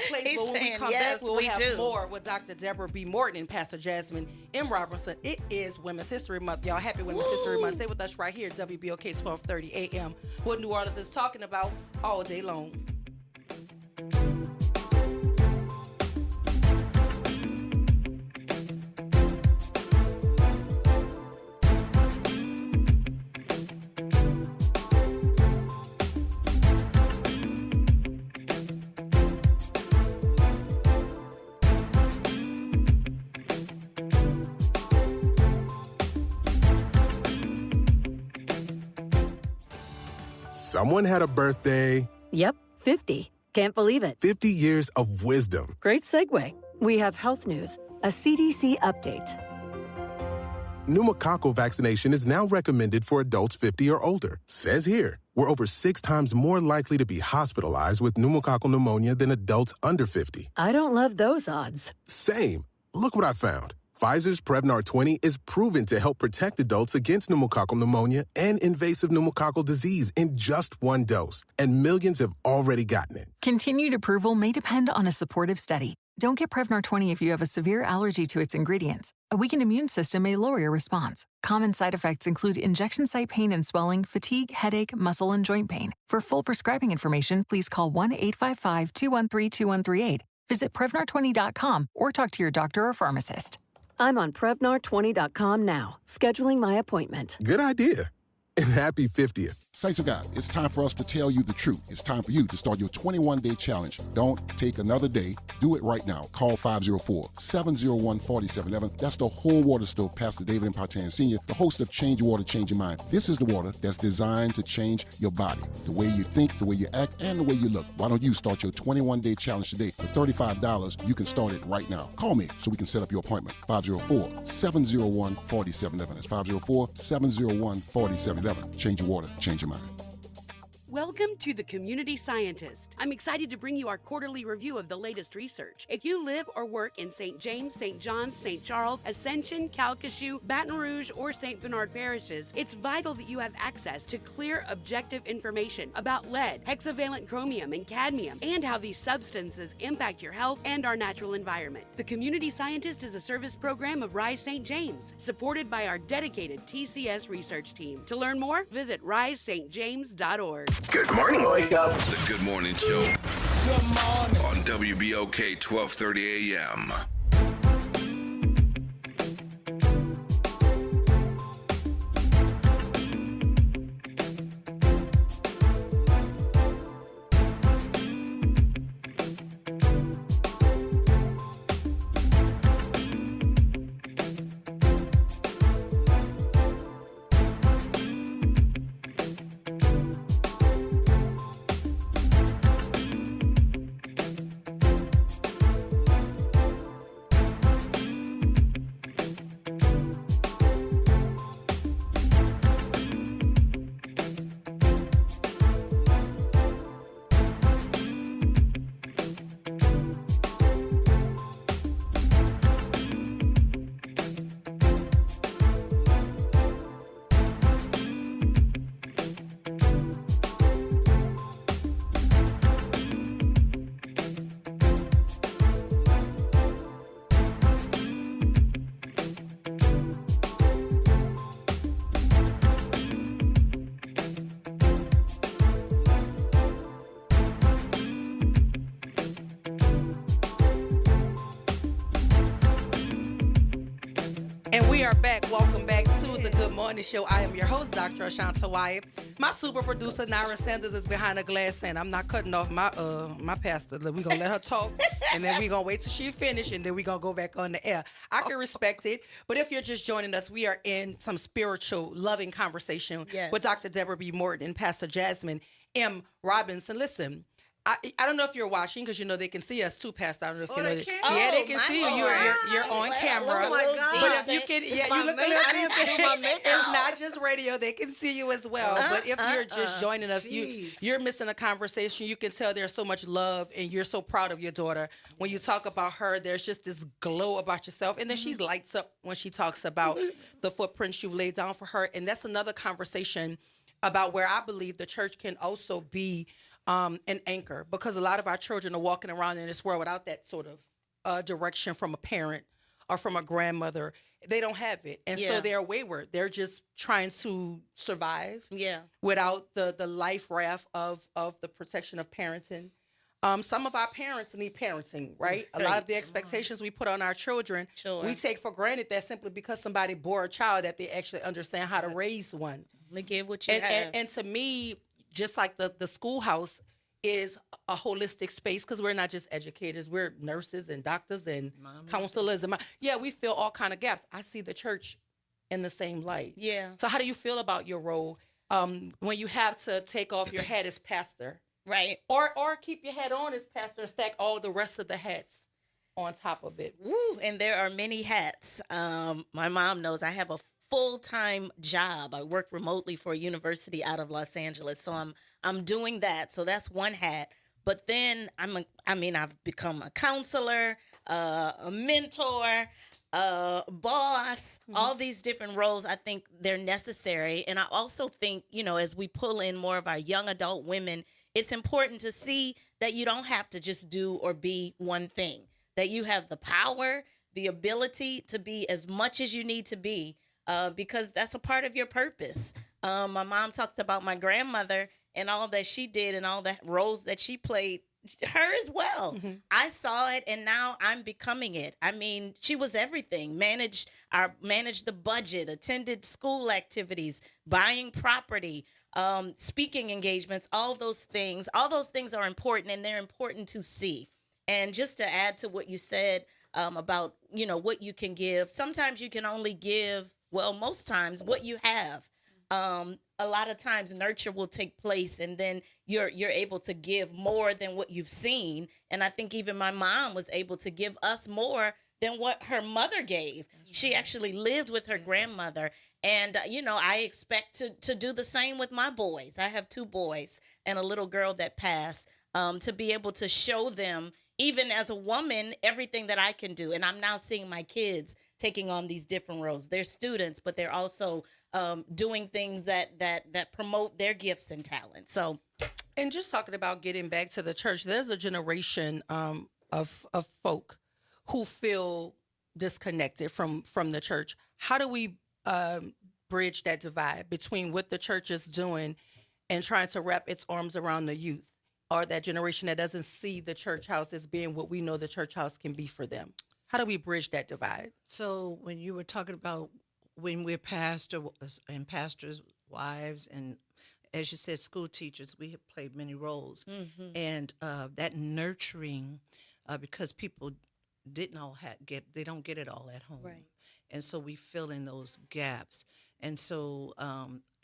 S5: place.
S10: He's
S5: But when we
S10: saying,
S5: come
S10: yes,
S5: back, we'll
S10: we
S5: have
S10: do.
S5: more with Dr. Deborah B. Morton and Pastor Jasmine M. Robinson. It is Women's History Month, y'all. Happy Women's History Month. Stay with us right here at WBOK 1230 AM. What New Orleans is talking about all day long.
S12: Someone had a birthday.
S13: Yep, 50. Can't believe it.
S12: 50 years of wisdom.
S13: Great segue. We have health news, a CDC update.
S12: Pneumococcal vaccination is now recommended for adults 50 or older. Says here, we're over 6 times more likely to be hospitalized with pneumococcal pneumonia than adults under 50.
S13: I don't love those odds.
S12: Same. Look what I found. Pfizer's Prevnar 20 is proven to help protect adults against pneumococcal pneumonia and invasive pneumococcal disease in just 1 dose, and millions have already gotten it.
S14: Continued approval may depend on a supportive study. Don't get Prevnar 20 if you have a severe allergy to its ingredients. A weakened immune system may lower your response. Common side effects include injection site pain and swelling, fatigue, headache, muscle, and joint pain. For full prescribing information, please call 1-855-213-2138. Visit Prevnar20.com or talk to your doctor or pharmacist.
S13: I'm on Prevnar20.com now, scheduling my appointment.
S12: Good idea. And happy 50th.
S7: Saints of God, it's time for us to tell you the truth. It's time for you to start your 21-day challenge. Don't take another day. Do it right now. Call 504-701-4711. That's the whole water stove, Pastor David Impartian Sr., the host of Change Your Water, Change Your Mind. This is the water that's designed to change your body, the way you think, the way you act, and the way you look. Why don't you start your 21-day challenge today? For $35, you can start it right now. Call me so we can set up your appointment. 504-701-4711. That's 504-701-4711. Change your water, change your mind.
S15: Welcome to The Community Scientist. I'm excited to bring you our quarterly review of the latest research. If you live or work in St. James, St. John's, St. Charles, Ascension, Calcasieu, Baton Rouge, or St. Bernard parishes, it's vital that you have access to clear, objective information about lead, hexavalent chromium, and cadmium, and how these substances impact your health and our natural environment. The Community Scientist is a service program of Rise St. James, supported by our dedicated TCS research team. To learn more, visit risestjames.org.
S3: Good morning, Wake Up.
S4: The Good Morning Show.
S3: Good morning.
S4: On WBOK 1230 AM.
S5: And we are back. Welcome back to the Good Morning Show. I am your host, Dr. Ashanta Wyatt. My super producer, Nara Sanders, is behind the glass saying, I'm not cutting off my pastor. We're going to let her talk, and then we're going to wait till she finish, and then we're going to go back on the air. I can respect it, but if you're just joining us, we are in some spiritual, loving conversation with Dr. Deborah B. Morton and Pastor Jasmine M. Robinson. Listen, I don't know if you're watching because they can see us too, Pastor. I don't know if you know.
S11: They can?
S5: Yeah, they can see you. You're on camera.
S11: Oh my God.
S5: But if you can, you look a little decent. It's not just radio; they can see you as well. But if you're just joining us, you're missing a conversation. You can tell there's so much love, and you're so proud of your daughter. When you talk about her, there's just this glow about yourself, and then she lights up when she talks about the footprints you've laid down for her, and that's another conversation about where I believe the church can also be an anchor, because a lot of our children are walking around in this world without that sort of direction from a parent or from a grandmother. They don't have it. And so they're wayward. They're just trying to survive without the life raft of the protection of parenting. Some of our parents need parenting, right? A lot of the expectations we put on our children, we take for granted that simply because somebody bore a child that they actually understand how to raise one.
S10: They give what you have.
S5: And to me, just like the schoolhouse is a holistic space, because we're not just educators, we're nurses and doctors and counselors. We fill all kind of gaps. I see the church in the same light.
S10: Yeah.
S5: So how do you feel about your role when you have to take off your hat as pastor?
S10: Right.
S5: Or keep your hat on as pastor and stack all the rest of the hats on top of it.
S10: Woo, and there are many hats. My mom knows I have a full-time job. I work remotely for a university out of Los Angeles. So I'm doing that. So that's one hat. But then I've become a counselor, a mentor, boss, all these different roles. I think they're necessary. And I also think, as we pull in more of our young adult women, it's important to see that you don't have to just do or be one thing, that you have the power, the ability to be as much as you need to be, because that's a part of your purpose. My mom talks about my grandmother and all that she did and all the roles that she played, her as well. Mm-hmm. I saw it, and now I'm becoming it. I mean, she was everything. Managed the budget, attended school activities, buying property, speaking engagements, all those things are important, and they're important to see. And just to add to what you said about, what you can give, sometimes you can only give, most times, what you have. A lot of times nurture will take place, and then you're able to give more than what you've seen. And I think even my mom was able to give us more than what her mother gave. She actually lived with her grandmother. And, I expect to do the same with my boys. I have 2 boys and a little girl that passed, to be able to show them, even as a woman, everything that I can do. And I'm now seeing my kids taking on these different roles. They're students, but they're also doing things that promote their gifts and talents. So,
S5: and just talking about getting back to the church, there's a generation of folk who feel disconnected from the church. How do we bridge that divide between what the church is doing and trying to wrap its arms around the youth, or that generation that doesn't see the church house as being what we know the church house can be for them? How do we bridge that divide?
S11: So when you were talking about when we're pastors and pastors' wives, and as you said, school teachers, we have played many roles. Mm-hmm. And that nurturing, because people didn't all they don't get it all at home. Right. And so we fill in those gaps. And so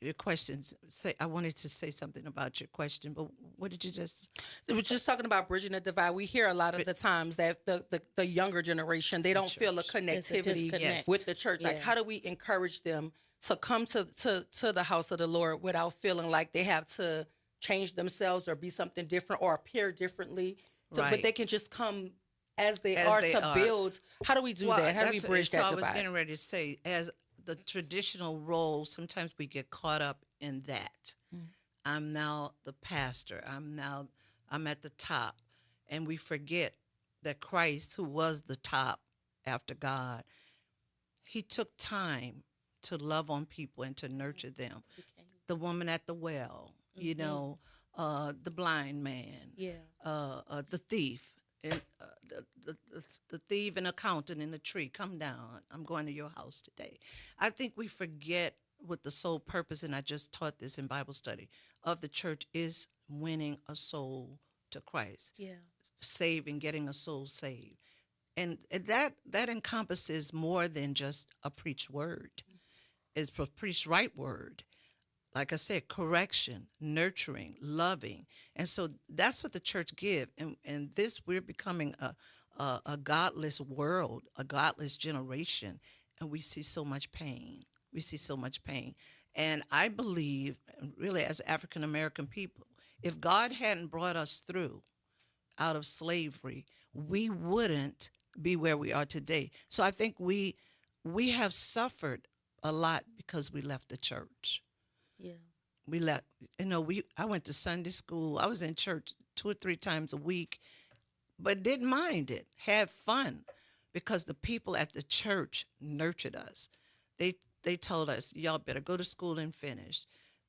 S11: your questions, I wanted to say something about your question, but what did you just?
S5: We're just talking about bridging the divide. We hear a lot of the times that the younger generation, they don't feel a connectivity with the church. Yeah. Like, how do we encourage them to come to the house of the Lord without feeling like they have to change themselves or be something different or appear differently? Right. But they can just come as they are to build. How do we do that? How do we bridge that divide?
S11: So I was getting ready to say, as the traditional role, sometimes we get caught up in that. Mm. I'm now the pastor. I'm at the top. And we forget that Christ, who was the top after God, he took time to love on people and to nurture them. Okay. The woman at the well, mm-hmm. The blind man, the thief. And the thief and accountant in the tree, come down. I'm going to your house today. I think we forget what the sole purpose, and I just taught this in Bible study, of the church is winning a soul to Christ. Yeah. Saving, getting a soul saved. And that encompasses more than just a preached word. It's a preached right word. like I said, correction, nurturing, loving. And so that's what the church give. And this, we're becoming a godless world, a godless generation. And we see so much pain. We see so much pain. And I believe, really, as African-American people, if God hadn't brought us through out of slavery, we wouldn't be where we are today. So I think we have suffered a lot because we left the church.
S10: Yeah.
S11: We left, I went to Sunday school. I was in church 2 or 3 times a week, but didn't mind it, had fun, because the people at the church nurtured us. They told us, y'all better go to school and finish.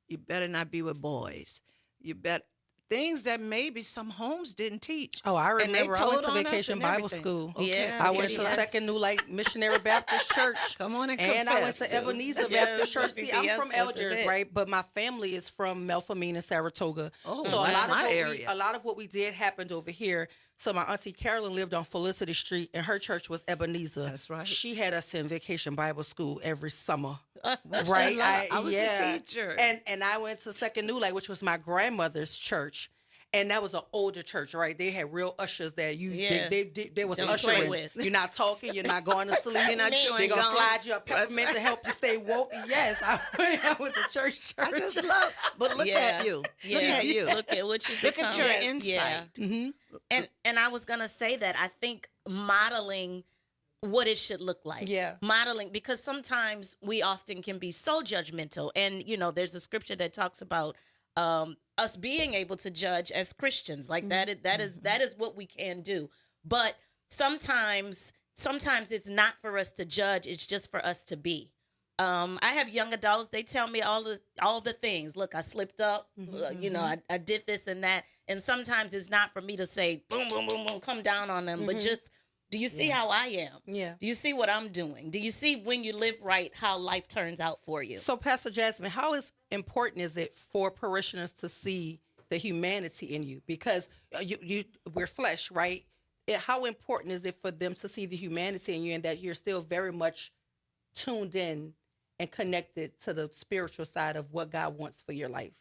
S11: You better not be with boys. You bet things that maybe some homes didn't teach.
S5: Oh, I remember I went to
S11: on us
S5: Vacation
S11: and
S5: Bible
S11: everything.
S5: School.
S11: Okay.
S5: I went to Second New Light Missionary Baptist Church.
S11: Come on and
S5: I went
S11: confess,
S5: to Ebenezer
S10: Yes,
S5: Baptist Church. See, I'm
S10: yes,
S5: from
S10: this is
S5: Algiers,
S10: it.
S5: right? But my family is from Melpomene and Saratoga.
S11: Oh,
S5: so
S11: that's my area.
S5: A lot of what we did happened over here. So my auntie Carolyn lived on Felicity Street, and her church was Ebenezer.
S11: That's right.
S5: She had us in Vacation Bible School every summer.
S11: Right.
S5: Right?
S11: I was a teacher.
S5: And I went to Second New Light, which was my grandmother's church. And that was an older church, right? They had real ushers there. They was
S10: Don't
S5: ushering.
S10: play with.
S5: You're not talking. You're not going to sleep.
S11: You're not chewing
S5: They're gonna
S11: gum.
S5: slide you a peppermint to help you stay woke. Yes, I went to church.
S11: I just love. But look at you.
S10: Yeah.
S11: Look at you.
S10: Look at what you
S11: Look at
S10: become.
S11: your
S10: Yes,
S11: insight.
S10: yeah.
S5: Mm-hmm.
S10: And I was gonna say that I think modeling what it should look like.
S5: Yeah.
S10: Modeling, because sometimes we often can be so judgmental. And, there's a scripture that talks about us being able to judge as Christians. Like that is what we can do. But sometimes it's not for us to judge. It's just for us to be. I have young adults. They tell me all the things. Look, I slipped up. I did this and that. And sometimes it's not for me to say, boom, boom, boom, boom, come down on them. But just, do you see how I am?
S5: Yeah.
S10: Do you see what I'm doing? Do you see when you live right, how life turns out for you?
S5: So, Pastor Jasmine, how important is it for parishioners to see the humanity in you? Because we're flesh, right? How important is it for them to see the humanity in you and that you're still very much tuned in and connected to the spiritual side of what God wants for your life?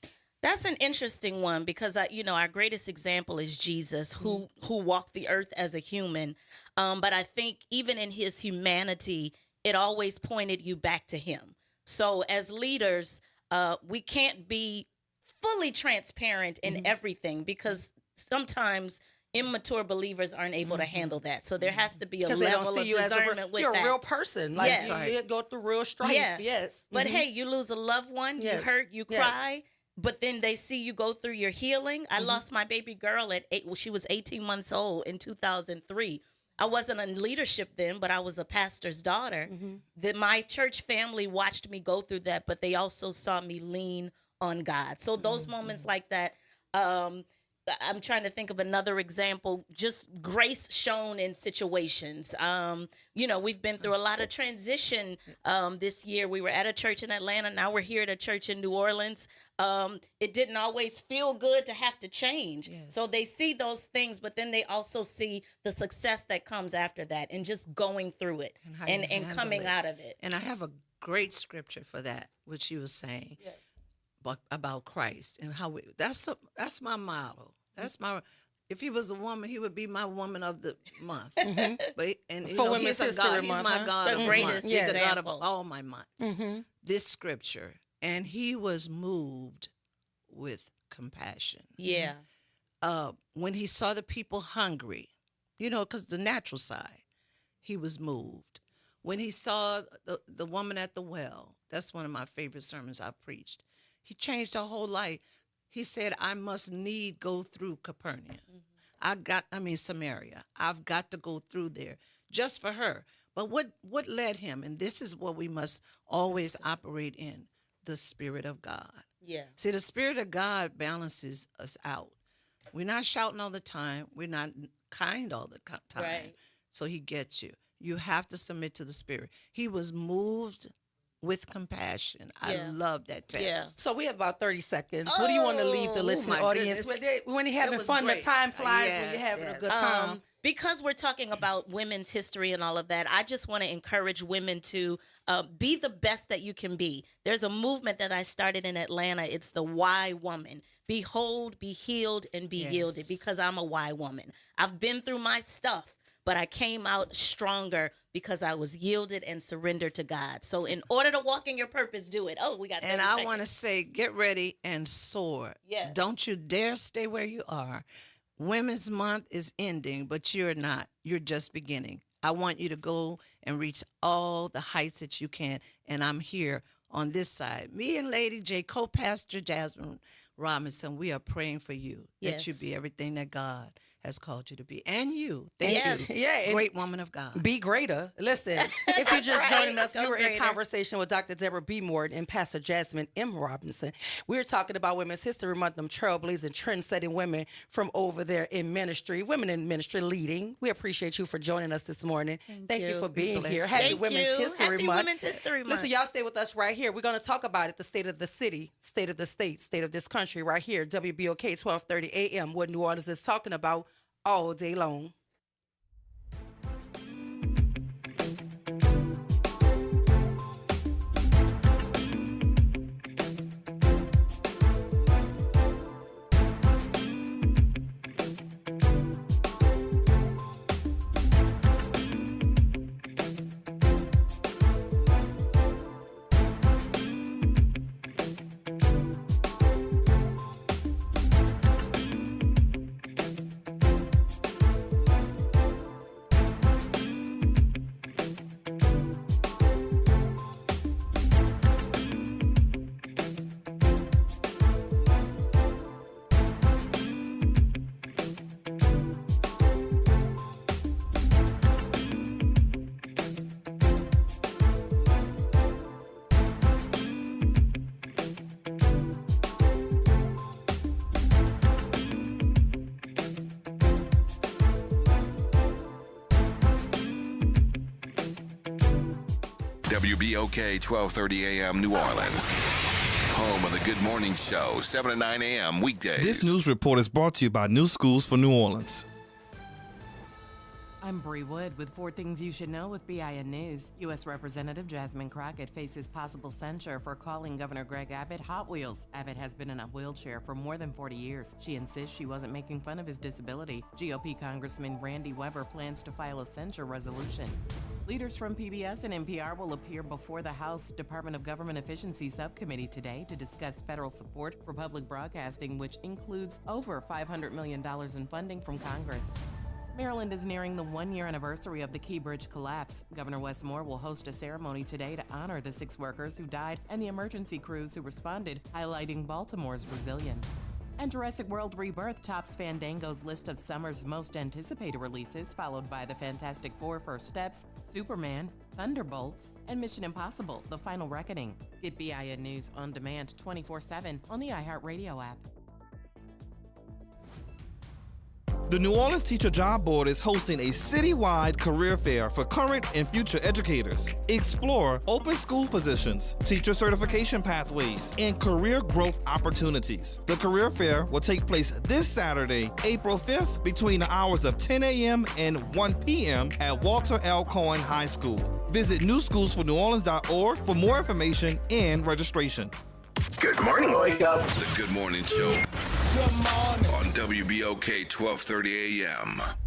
S10: That's an interesting one because, our greatest example is Jesus, who walked the earth as a human. But I think even in his humanity, it always pointed you back to him. So as leaders, we can't be fully transparent in everything because sometimes immature believers aren't able to handle that. So there has to be a level of discernment with that.
S5: You're a real person. Like
S10: Yes.
S5: you go through real strife. Yes.
S10: But hey, you lose a loved one, you hurt, you
S5: Yes.
S10: cry. But then they see you go through your healing. I lost my baby girl at 8. Well, she was 18 months old in 2003. I wasn't in leadership then, but I was a pastor's daughter. My church family watched me go through that, but they also saw me lean on God. So those moments like that, I'm trying to think of another example, just grace shown in situations. We've been through a lot of transition this year. We were at a church in Atlanta. Now we're here at a church in New Orleans. It didn't always feel good to have to change. Yes. So they see those things, but then they also see the success that comes after that and just going through it and coming out of it.
S11: And I have a great scripture for that, which you were saying. Yes. About Christ and how that's my model. That's my. If he was a woman, he would be my woman of the month. But
S5: for Women's History Month,
S11: he's my God of the month. He's the God of
S10: example.
S11: all my months. This scripture, and he was moved with compassion.
S10: Yeah.
S11: When he saw the people hungry, because the natural side, he was moved. When he saw the woman at the well, that's one of my favorite sermons I preached. He changed her whole life. He said, I must need go through Capernaum. Samaria. I've got to go through there just for her. But what led him, and this is what we must always operate in, the Spirit of God.
S10: Yeah.
S11: See, the Spirit of God balances us out. We're not shouting all the time. We're not kind all the time.
S10: Right.
S11: So he gets you. You have to submit to the Spirit. He was moved with compassion. I love that text.
S5: Yeah. So we have about 30 seconds. What do you want to leave the listening audience with? When you're having fun, the time flies when you're having a good time.
S10: Because we're talking about women's history and all of that, I just want to encourage women to be the best that you can be. There's a movement that I started in Atlanta. It's the Why Woman. Behold, be healed, and be yielded, because I'm a why woman. I've been through my stuff, but I came out stronger because I was yielded and surrendered to God. So in order to walk in your purpose, do it. Oh, we got 30
S11: And
S10: seconds.
S11: I want to say, get ready and soar.
S10: Yes.
S11: Don't you dare stay where you are. Women's Month is ending, but you're not. You're just beginning. I want you to go and reach all the heights that you can, and I'm here on this side. Me and Lady J, co-pastor Jasmine Robinson, we are praying for you, that you be everything that God has called you to be. And you. Thank you.
S5: Yeah.
S11: Great woman of God.
S5: Be greater. Listen, if you're just joining us, we were in
S10: greater.
S5: conversation with Dr. Deborah B. Morton and Pastor Jasmine M. Robinson. We're talking about Women's History Month, them trailblazing, trend-setting women from over there in ministry, women in ministry leading. We appreciate you for joining us this morning. Thank you for being here. Happy Women's History Month.
S10: Women's History Month.
S5: Listen, y'all stay with us right here. We're going to talk about it, the state of the city, state of the state, state of this country right here, WBOK 1230 AM, what New Orleans is talking about all day long.
S4: WBOK 1230 AM New Orleans. Home of the Good Morning Show, 7 to 9 a.m. weekdays.
S2: This news report is brought to you by New Schools for New Orleans.
S1: I'm Bree Wood with 4 things you should know with BIN News. U.S. Representative Jasmine Crockett faces possible censure for calling Governor Greg Abbott Hot Wheels. Abbott has been in a wheelchair for more than 40 years. She insists she wasn't making fun of his disability. GOP Congressman Randy Weber plans to file a censure resolution. Leaders from PBS and NPR will appear before the House Department of Government Efficiency Subcommittee today to discuss federal support for public broadcasting, which includes over $500 million in funding from Congress. Maryland is nearing the 1-year anniversary of the Key Bridge collapse. Governor Wes Moore will host a ceremony today to honor the 6 workers who died and the emergency crews who responded, highlighting Baltimore's resilience. And Jurassic World Rebirth tops Fandango's list of summer's most anticipated releases, followed by The Fantastic Four: First Steps, Superman, Thunderbolts, and Mission Impossible: The Final Reckoning. Get BIN News on demand 24/7 on the iHeartRadio app.
S2: The New Orleans Teacher Job Board is hosting a citywide career fair for current and future educators. Explore open school positions, teacher certification pathways, and career growth opportunities. The career fair will take place this Saturday, April 5th, between the hours of 10 a.m. and 1 p.m. at Walter L. Cohen High School. Visit newschoolsforneworleans.org for more information and registration.
S3: Good morning, Wake Up.
S4: The Good Morning Show.
S3: Good morning.
S4: On WBOK 1230 AM.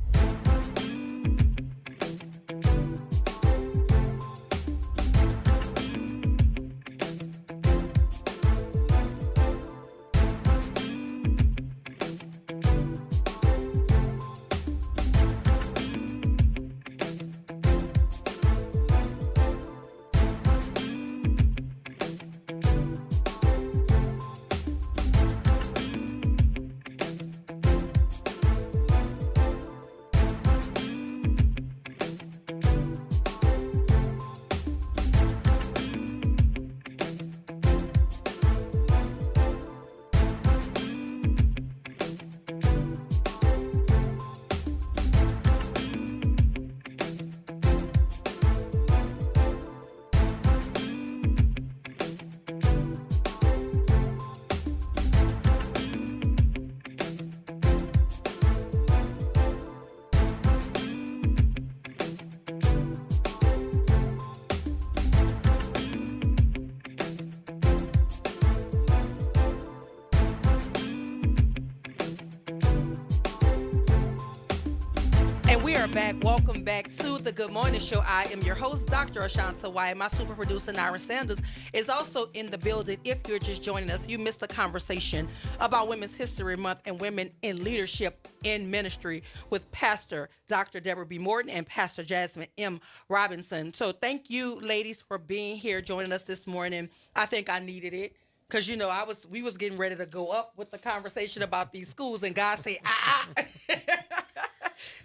S5: are back. Welcome back to the Good Morning Show. I am your host, Dr. Ashanta Wyatt. My super producer, Nara Sanders, is also in the building. If you're just joining us, you missed a conversation about Women's History Month and women in leadership in ministry with Pastor Dr. Deborah B. Morton and Pastor Jasmine M. Robinson. So thank you, ladies, for being here, joining us this morning. I think I needed it. Because, you know, we was getting ready to go up with the conversation about these schools, and God said,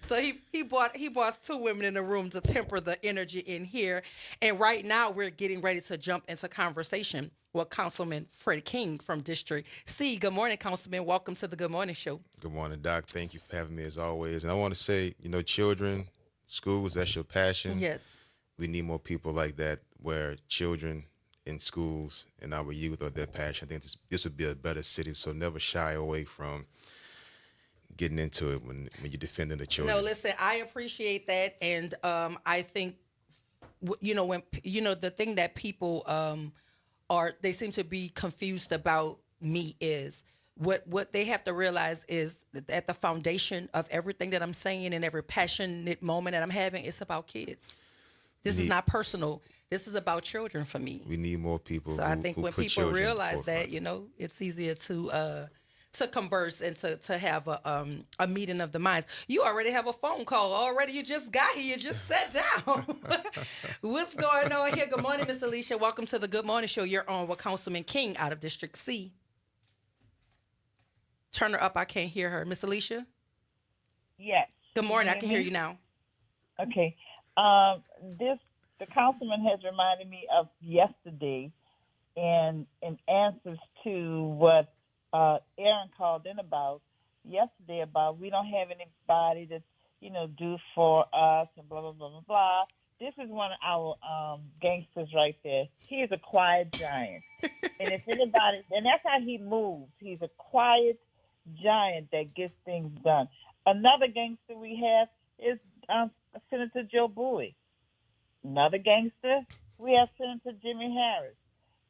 S5: So he brought two women in the room to temper the energy in here. And right now we're getting ready to jump into conversation with Councilman Freddie King from District C. Good morning, Councilman. Welcome to the Good Morning Show.
S16: Good morning, Doc. Thank you for having me as always. And I want to say, you know, children, schools, that's your passion.
S5: Yes.
S16: We need more people like that where children in schools and our youth are their passion. I think this would be a better city, so never shy away from getting into it when you're defending the children.
S5: No, listen, I appreciate that, and I think, you know, when the thing that people they seem to be confused about me is what they have to realize is that at the foundation of everything that I'm saying and every passionate moment that I'm having, it's about kids. This is not personal. This is about children for me.
S16: We need more people.
S5: So I think when people realize that, you know, it's easier to converse and to have a meeting of the minds. You already have a phone call. Already, you just got here. You just sat down. What's going on here? Good morning, Miss Alicia. Welcome to the Good Morning Show. You're on with Councilman King out of District C. Turn her up. I can't hear her. Miss Alicia?
S17: Yes.
S5: Good morning. I can hear you now.
S17: Okay. The councilman has reminded me of yesterday in answers to what Aaron called in about yesterday about we don't have anybody to, you know, do for us and blah, blah, blah, blah, blah. This is one of our gangsters right there. He is a quiet giant. And if anybody, and that's how he moves. He's a quiet giant that gets things done. Another gangster we have is Senator Joe Bowie. Another gangster, we have Senator Jimmy Harris.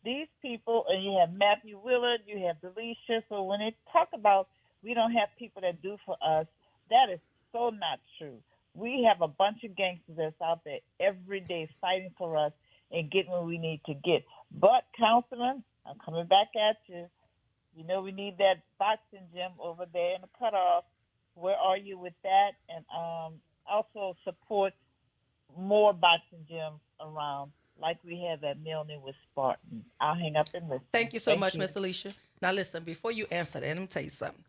S17: These people, and you have Matthew Willard, you have Delisha. So when they talk about we don't have people that do for us, that is so not true. We have a bunch of gangsters that's out there every day fighting for us and getting what we need to get. But, Councilman, I'm coming back at you. You know we need that boxing gym over there in the cutoff. Where are you with that? And also support more boxing gyms around like we have at Milne with Spartan. I'll hang up and listen.
S5: Thank you so much, Miss Alicia. Now listen, before you answer that, let me tell you something.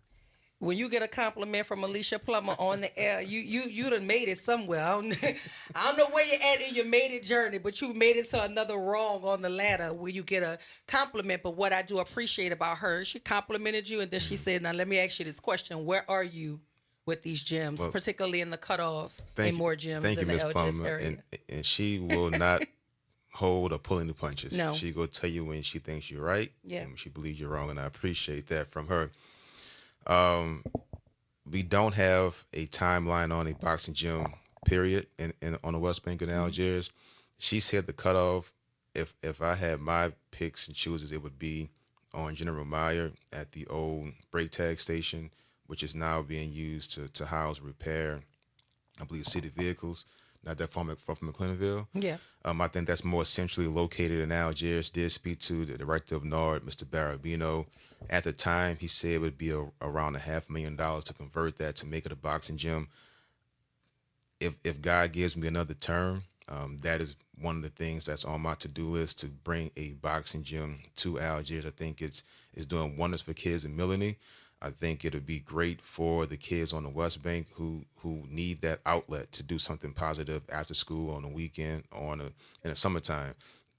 S5: When you get a compliment from Alicia Plummer on the air, you done made it somewhere. I don't know where you're at in your made it journey, but you made it to another rung on the ladder where you get a compliment. But what I do appreciate about her, she complimented you, and then she said, now let me ask you this question. Where are you with these gyms, particularly in the cutoff and more gyms in the LGS area?
S16: And she will not hold or pull any punches.
S5: No.
S16: She will tell you when she thinks you're right and when she believes you're wrong, and I appreciate that from her. We don't have a timeline on a boxing gym, period, in on the West Bank in Algiers. She said the cutoff, if I had my picks and chooses, it would be on General Meyer at the old brake tag station, which is now being used to house, repair, I believe, city vehicles, not that far from McClintonville.
S5: Yeah.
S16: I think that's more centrally located in Algiers. Did speak to the director of NARD, Mr. Barabino. At the time, he said it would be around $500,000 to convert that to make it a boxing gym. If God gives me another term, that is one of the things that's on my to-do list, to bring a boxing gym to Algiers. I think it's doing wonders for kids in Milne. I think it would be great for the kids on the West Bank who need that outlet to do something positive after school, on the weekend, in the summertime,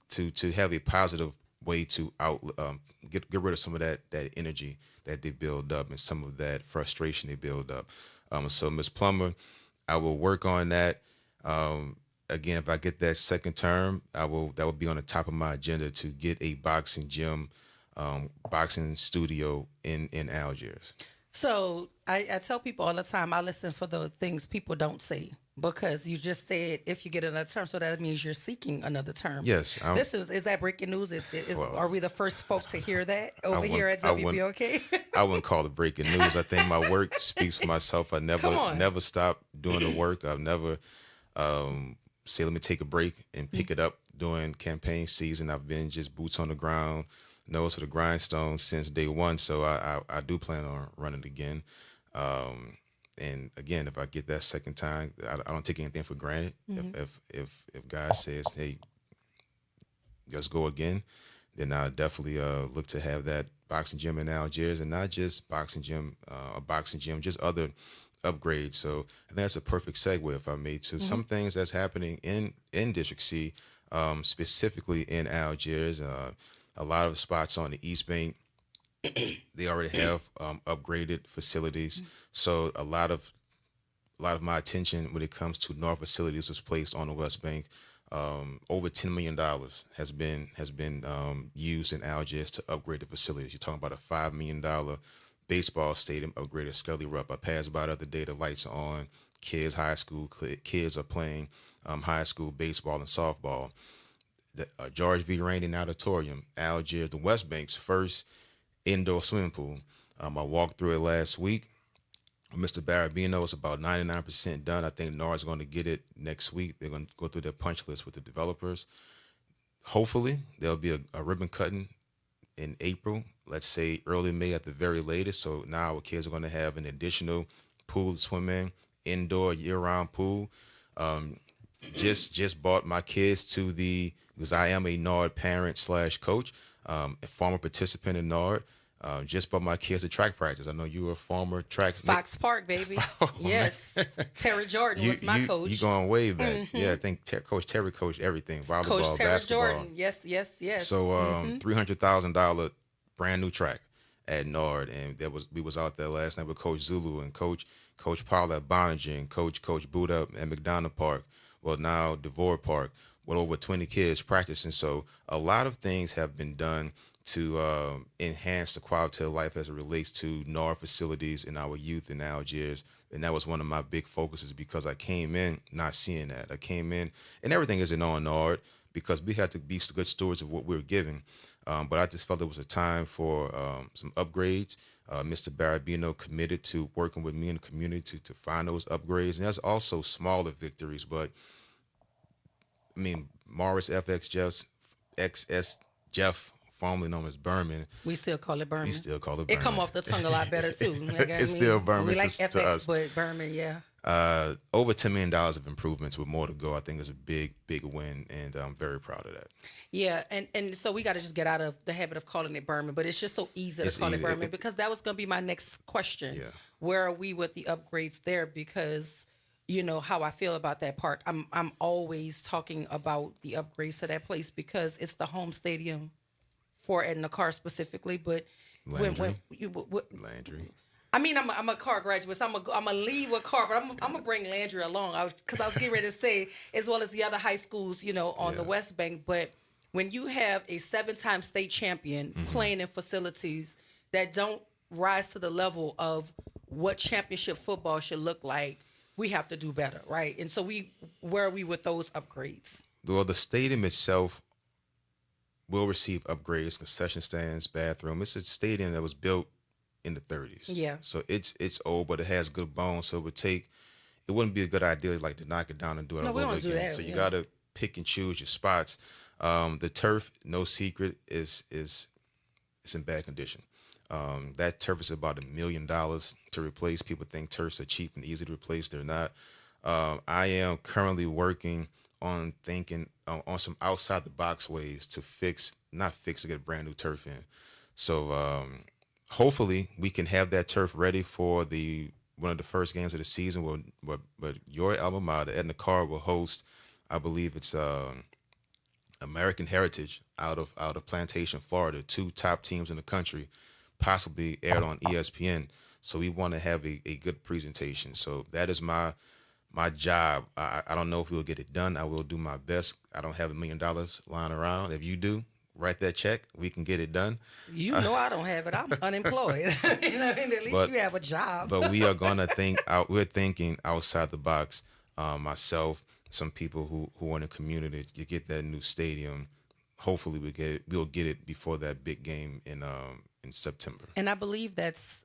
S16: to have a positive way to get rid of some of that energy that they build up and some of that frustration they build up. So Ms. Plummer, I will work on that. Again, if I get that second term, that will be on the top of my agenda to get a boxing gym, boxing studio in Algiers.
S5: So I tell people all the time, I listen for the things people don't say, because you just said if you get another term, so that means you're seeking another term.
S16: Yes.
S5: Is that breaking news?
S16: Well,
S5: are we the first folk to hear that over here at WBOK?
S16: I wouldn't call it breaking news. I think my work speaks for myself. I never stop doing the work. I've never say, let me take a break and pick it up during campaign season. I've been just boots on the ground, nose to the grindstone since day one. So I do plan on running again. And again, if I get that second time, I don't take anything for granted. If God says, hey, let's go again, then I'll definitely look to have that boxing gym in Algiers, and not just boxing gym, just other upgrades. So I think that's a perfect segue, if I may, to some things that's happening in District C, specifically in Algiers. A lot of spots on the East Bank, they already have upgraded facilities. So a lot of my attention when it comes to North facilities was placed on the West Bank. Over $10 million has been used in Algiers to upgrade the facilities. You're talking about a $5 million baseball stadium upgrade at Scully Rupp. I passed by the other day, the lights are on. High school kids are playing high school baseball and softball. The George V. Rainey Auditorium, Algiers, the West Bank's first indoor swimming pool. I walked through it last week. Mr. Barabino is about 99% done. I think NAR's going to get it next week. They're going to go through their punch list with the developers. Hopefully, there'll be a ribbon cutting in April, let's say early May at the very latest. So now our kids are going to have an additional pool to swim in, indoor year-round pool. Just bought my kids because I am a NARD parent / coach, a former participant in NARD. Just bought my kids a track practice. I know you were a former track.
S5: Fox Park, baby. Yes. Terry Jordan was my coach.
S16: You going way back. Yeah, I think Coach Terry coached everything. Volleyball,
S5: Coach Terry
S16: basketball.
S5: Jordan. Yes.
S16: So $300,000 brand new track at Nord. And we was out there last night with Coach Zulu and Coach Paul at Boninger and Coach Buddha at McDonald Park. Well, now DeVore Park, with over 20 kids practicing. So a lot of things have been done to enhance the quality of life as it relates to NAR facilities and our youth in Algiers. And that was one of my big focuses, because I came in not seeing that. I came in, and everything isn't on NARD, because we had to be good stewards of what we were given. But I just felt it was a time for some upgrades. Mr. Barabino committed to working with me in the community to find those upgrades. And there's also smaller victories, but I mean, Morris FX XS Jeff, formerly known as Berman.
S5: We still call it Berman.
S16: Berman.
S5: It come off the tongue a lot better too.
S16: It's still Berman.
S5: We like
S16: to
S5: FX,
S16: us.
S5: but Berman, yeah.
S16: Over $10 million of improvements with more to go. I think is a big win, and I'm very proud of that.
S5: Yeah, and so we got to just get out of the habit of calling it Berman, but it's just so easy to call it Berman, because that was going to be my next question.
S16: Yeah.
S5: Where are we with the upgrades there? Because you know how I feel about that park. I'm always talking about the upgrades to that place, because it's the home stadium for Edna Carr specifically, but
S16: Landry.
S5: I mean, I'm a Carr graduate, so I'm gonna leave with Carr, but I'm gonna bring Landry along. Because I was getting ready to say, as well as the other high schools, you know, on the West Bank. But when you have a 7-time state champion playing in facilities that don't rise to the level of what championship football should look like, we have to do better, right? And so where are we with those upgrades?
S16: Well, the stadium itself will receive upgrades, concession stands, bathroom. It's a stadium that was built in the 30s.
S5: Yeah.
S16: So it's old, but it has good bones. So it wouldn't be a good idea like to knock it down and do it all over again.
S5: That,
S16: so you got to pick and choose your spots. The turf, no secret, is in bad condition. That turf is about $1 million to replace. People think turfs are cheap and easy to replace. They're not. I am currently working on thinking on some outside the box ways to to get a brand new turf in. So hopefully we can have that turf ready for one of the first games of the season. But your alma mater, Edna Carr, will host, I believe it's American Heritage out of Plantation, Florida. 2 top teams in the country, possibly aired on ESPN. So we want to have a good presentation. So that is my job. I don't know if we'll get it done. I will do my best. I don't have $1 million lying around. If you do, write that check. We can get it done.
S5: You know I don't have it. I'm unemployed. You know, at least you have a job.
S16: But we are gonna think out. We're thinking outside the box. Myself, some people who are in the community, you get that new stadium. Hopefully we'll get it before that big game in September.
S5: And I believe that's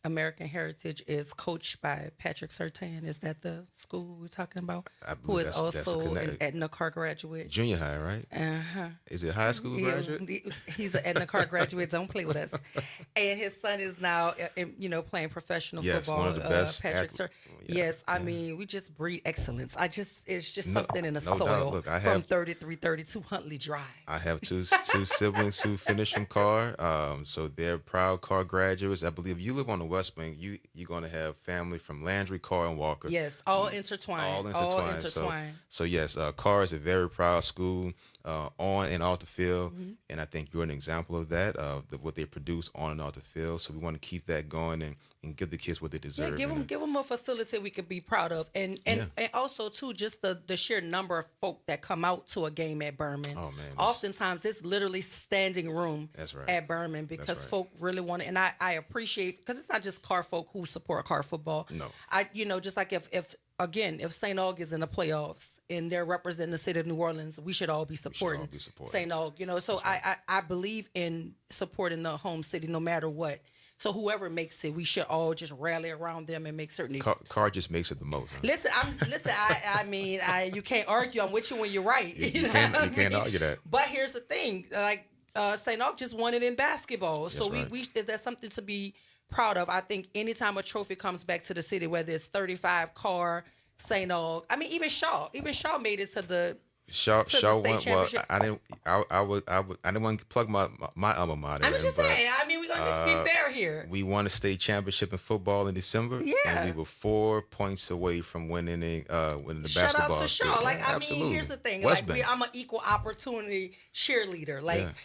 S5: American Heritage is coached by Patrick Surtain. Is that the school we're talking about? Who is also an Edna Carr graduate.
S16: Junior high, right?
S5: Uh-huh.
S16: Is it high school graduate?
S5: He's an Edna Carr graduate. Don't play with us. And his son is now, playing professional football.
S16: One of the best.
S5: Patrick Surtain. Yes, I mean, we just breed excellence. It's just something in the soil.
S16: Look,
S5: from 3332 Huntley Drive.
S16: I have two siblings who finished from Carr, so they're proud Carr graduates. I believe you live on the West Bank, you're going to have family from Landry, Carr, and Walker.
S5: Yes, all intertwined.
S16: So yes, Carr is a very proud school on and off the field, and I think you're an example of that, of what they produce on and off the field. So we want to keep that going and give the kids what they deserve.
S5: Yeah, give them a facility we could be proud of, and also too just the sheer number of folk that come out to a game at Berman.
S16: Oh man,
S5: oftentimes it's literally standing room.
S16: That's right.
S5: At Berman because folk really want it, and I appreciate, because it's not just Carr folk who support Carr football.
S16: No,
S5: just like if St. Aug is in the playoffs and they're representing the city of New Orleans, we should all be supporting St. Aug. So right. I believe in supporting the home city no matter what. So whoever makes it, we should all just rally around them and make certain.
S16: Carr just makes it the most. Huh?
S5: Listen. I mean, you can't argue. I'm with you when you're right.
S16: You can't argue that.
S5: But here's the thing, like St. Aug just won it in basketball, so we that's something to be proud of. I think anytime a trophy comes back to the city, whether it's 35 Carr, St. Aug, I mean even Shaw made it to the.
S16: Shaw went well. I didn't want to plug my alma mater.
S5: I'm just saying. I mean, we're gonna just be fair here.
S16: We won a state championship in football in December.
S5: Yeah,
S16: and we were 4 points away from winning the basketball.
S5: Shout out to Shaw.
S16: State.
S5: I mean, here's the thing. I'm an equal opportunity cheerleader.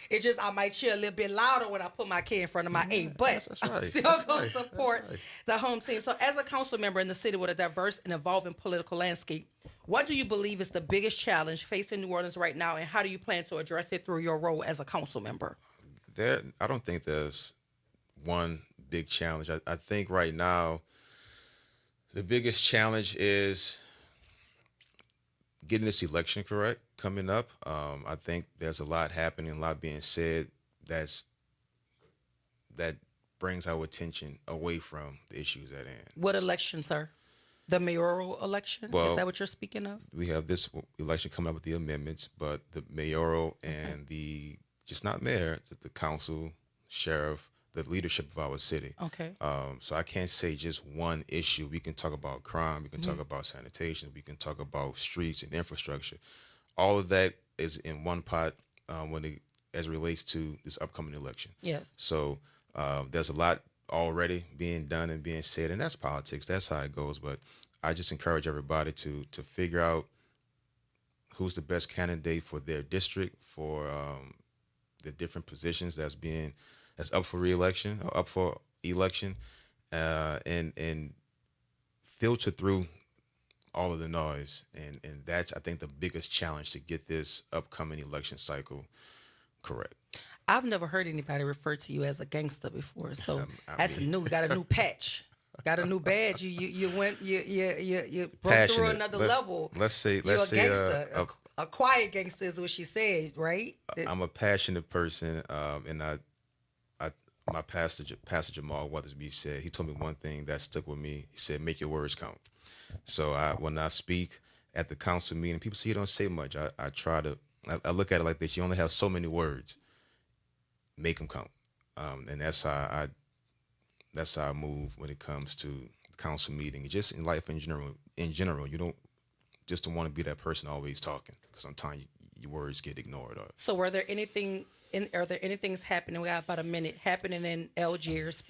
S5: It just I might cheer a little bit louder when I put my kid in front of my A, but I'm still gonna support the home team. So, as a council member in the city with a diverse and evolving political landscape, what do you believe is the biggest challenge facing New Orleans right now, and how do you plan to address it through your role as a council member?
S16: I don't think there's one big challenge. I think right now the biggest challenge is getting this election correct coming up. I think there's a lot happening, a lot being said that brings our attention away from the issues at hand.
S5: What election, sir? The mayoral election?
S16: Well,
S5: is that what you're speaking of?
S16: We have this election coming up with the amendments, but the mayoral and just not mayor, the council, sheriff, the leadership of our city.
S5: Okay.
S16: So I can't say just one issue. We can talk about crime. We can talk about sanitation. We can talk about streets and infrastructure. All of that is in one pot as it relates to this upcoming election.
S5: Yes.
S16: So there's a lot already being done and being said, and that's politics. That's how it goes. But I just encourage everybody to figure out who's the best candidate for their district, for the different positions that's up for re-election or up for election, and filter through all of the noise. And that's, I think, the biggest challenge to get this upcoming election cycle correct.
S5: I've never heard anybody refer to you as a gangster before, so that's new. Got a new patch, got a new badge. You broke through another level.
S16: Let's say
S5: a quiet gangster is what she said, right?
S16: I'm a passionate person, and my pastor Jamal Weathersby said, he told me one thing that stuck with me. He said, "Make your words count." So when I speak at the council meeting, people say you don't say much. I try to. I look at it like this: you only have so many words. Make them count, and that's how I move when it comes to the council meeting. Just in life in general, you don't want to be that person always talking, because sometimes your words get ignored.
S5: So, are there anything happening? We got about a minute happening in Algiers,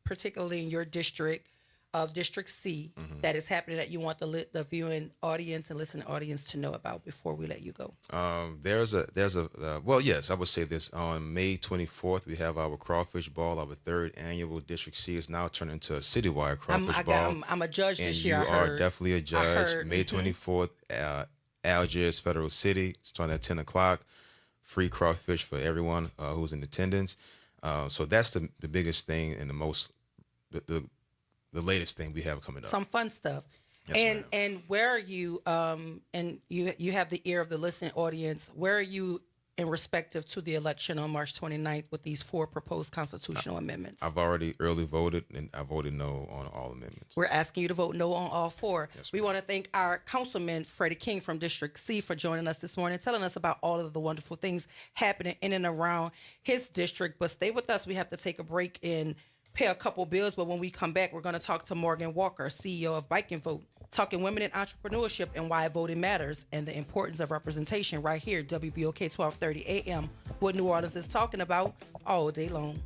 S5: particularly in your district of District C, that is happening that you want the viewing audience and listening audience to know about before we let you go?
S16: Well, yes, I would say this. On May 24th, we have our crawfish ball. Our third annual District C is now turned into a citywide crawfish ball.
S5: I'm a judge this year.
S16: And you are definitely a judge. May 24th, Algiers Federal City, starting at 10 o'clock. free crawfish for everyone who's in attendance. So that's the biggest thing and the latest thing we have coming up.
S5: Some fun stuff. Yes, and where are you? And you have the ear of the listening audience. Where are you in respective to the election on March 29th with these 4 proposed constitutional amendments?
S16: I've already early voted, and I voted no on all amendments.
S5: We're asking you to vote no on all 4.
S16: Yes,
S5: we want to thank our Councilman Freddie King from District C for joining us this morning, telling us about all of the wonderful things happening in and around his district. But stay with us. We have to take a break and pay a couple bills. But when we come back, we're going to talk to Morgan Walker, CEO of Bike and Vote, talking women in entrepreneurship and why voting matters and the importance of representation right here, WBOK 1230 AM, what New Orleans is talking about all day long.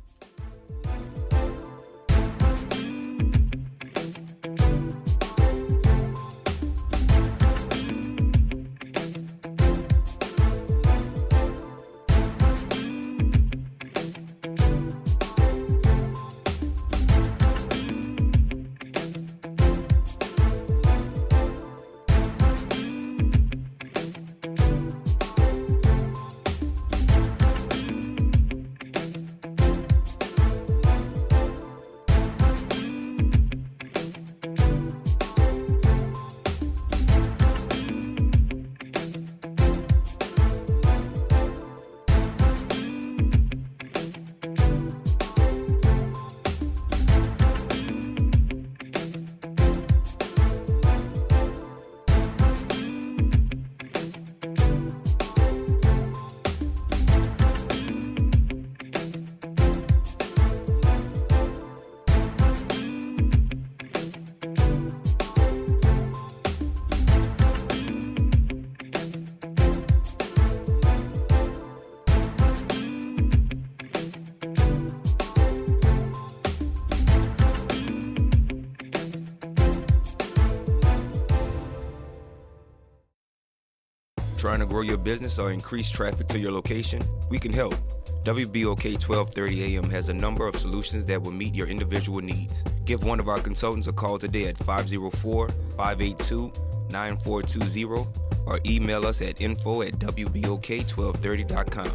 S18: Trying to grow your business or increase traffic to your location? We can help. WBOK 1230 AM has a number of solutions that will meet your individual needs. Give one of our consultants a call today at 504-582-9420 or email us at info@wbok1230.com.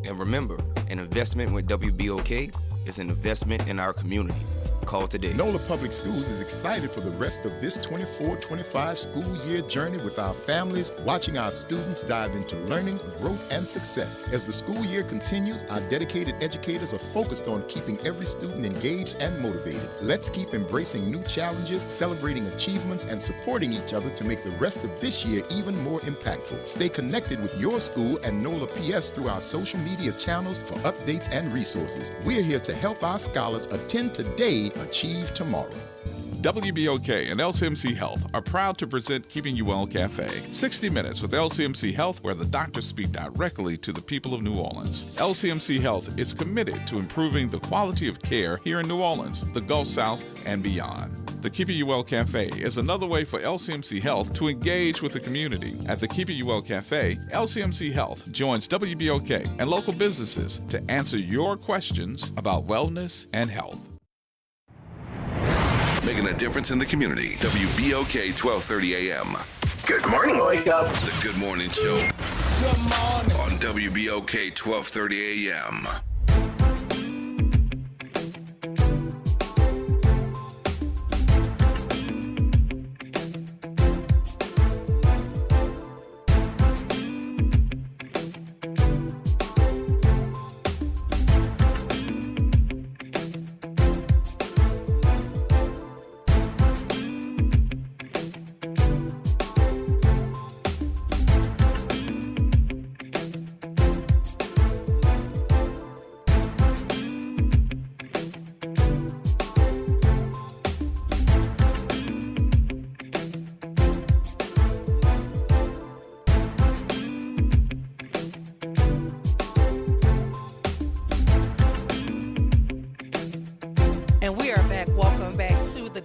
S18: And remember, an investment with WBOK is an investment in our community. Call today.
S7: NOLA Public Schools is excited for the rest of this 24-25 school year journey with our families, watching our students dive into learning, growth, and success. As the school year continues, our dedicated educators are focused on keeping every student engaged and motivated. Let's keep embracing new challenges, celebrating achievements, and supporting each other to make the rest of this year even more impactful. Stay connected with your school and NOLA PS through our social media channels for updates and resources. We're here to help our scholars attend today, achieve tomorrow.
S19: WBOK and LCMC Health are proud to present Keeping You Well Cafe, 60 minutes with LCMC Health, where the doctors speak directly to the people of New Orleans. LCMC Health is committed to improving the quality of care here in New Orleans, the Gulf South, and beyond. The Keeping You Well Cafe is another way for LCMC Health to engage with the community. At the Keeping You Well Cafe, LCMC Health joins WBOK and local businesses to answer your questions about wellness and health.
S4: Making a difference in the community. WBOK 1230 AM.
S3: Good morning, Wake Up.
S4: The Good Morning Show.
S3: Good morning.
S4: On WBOK 1230 AM.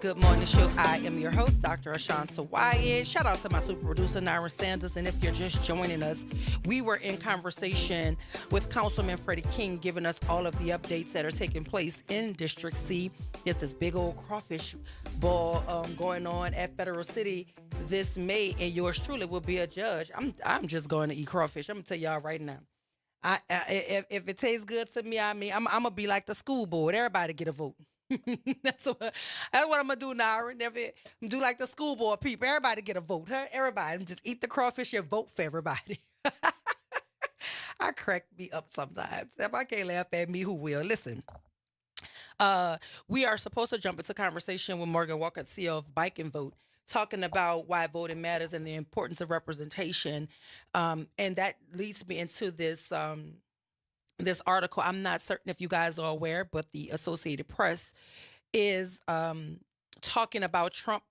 S5: Good Morning Show. I am your host, Dr. Ashanta Wyatt. Shout out to my super producer, Nara Sanders. And if you're just joining us, we were in conversation with Councilman Freddie King, giving us all of the updates that are taking place in District C. There's this big old crawfish ball going on at Federal City this May, and yours truly will be a judge. I'm just going to eat crawfish. I'm going to tell y'all right now. If it tastes good to me, I'm gonna be like the school board. Everybody get a vote. That's what I'm gonna do, Nara. Do like the school board people. Everybody get a vote. Huh? Everybody just eat the crawfish and vote for everybody. I crack me up sometimes. If I can't laugh at me, who will? Listen. We are supposed to jump into conversation with Morgan Walker, CEO of Bike and Vote, talking about why voting matters and the importance of representation. And that leads me into this this article. I'm not certain if you guys are aware, but the Associated Press is talking about Trump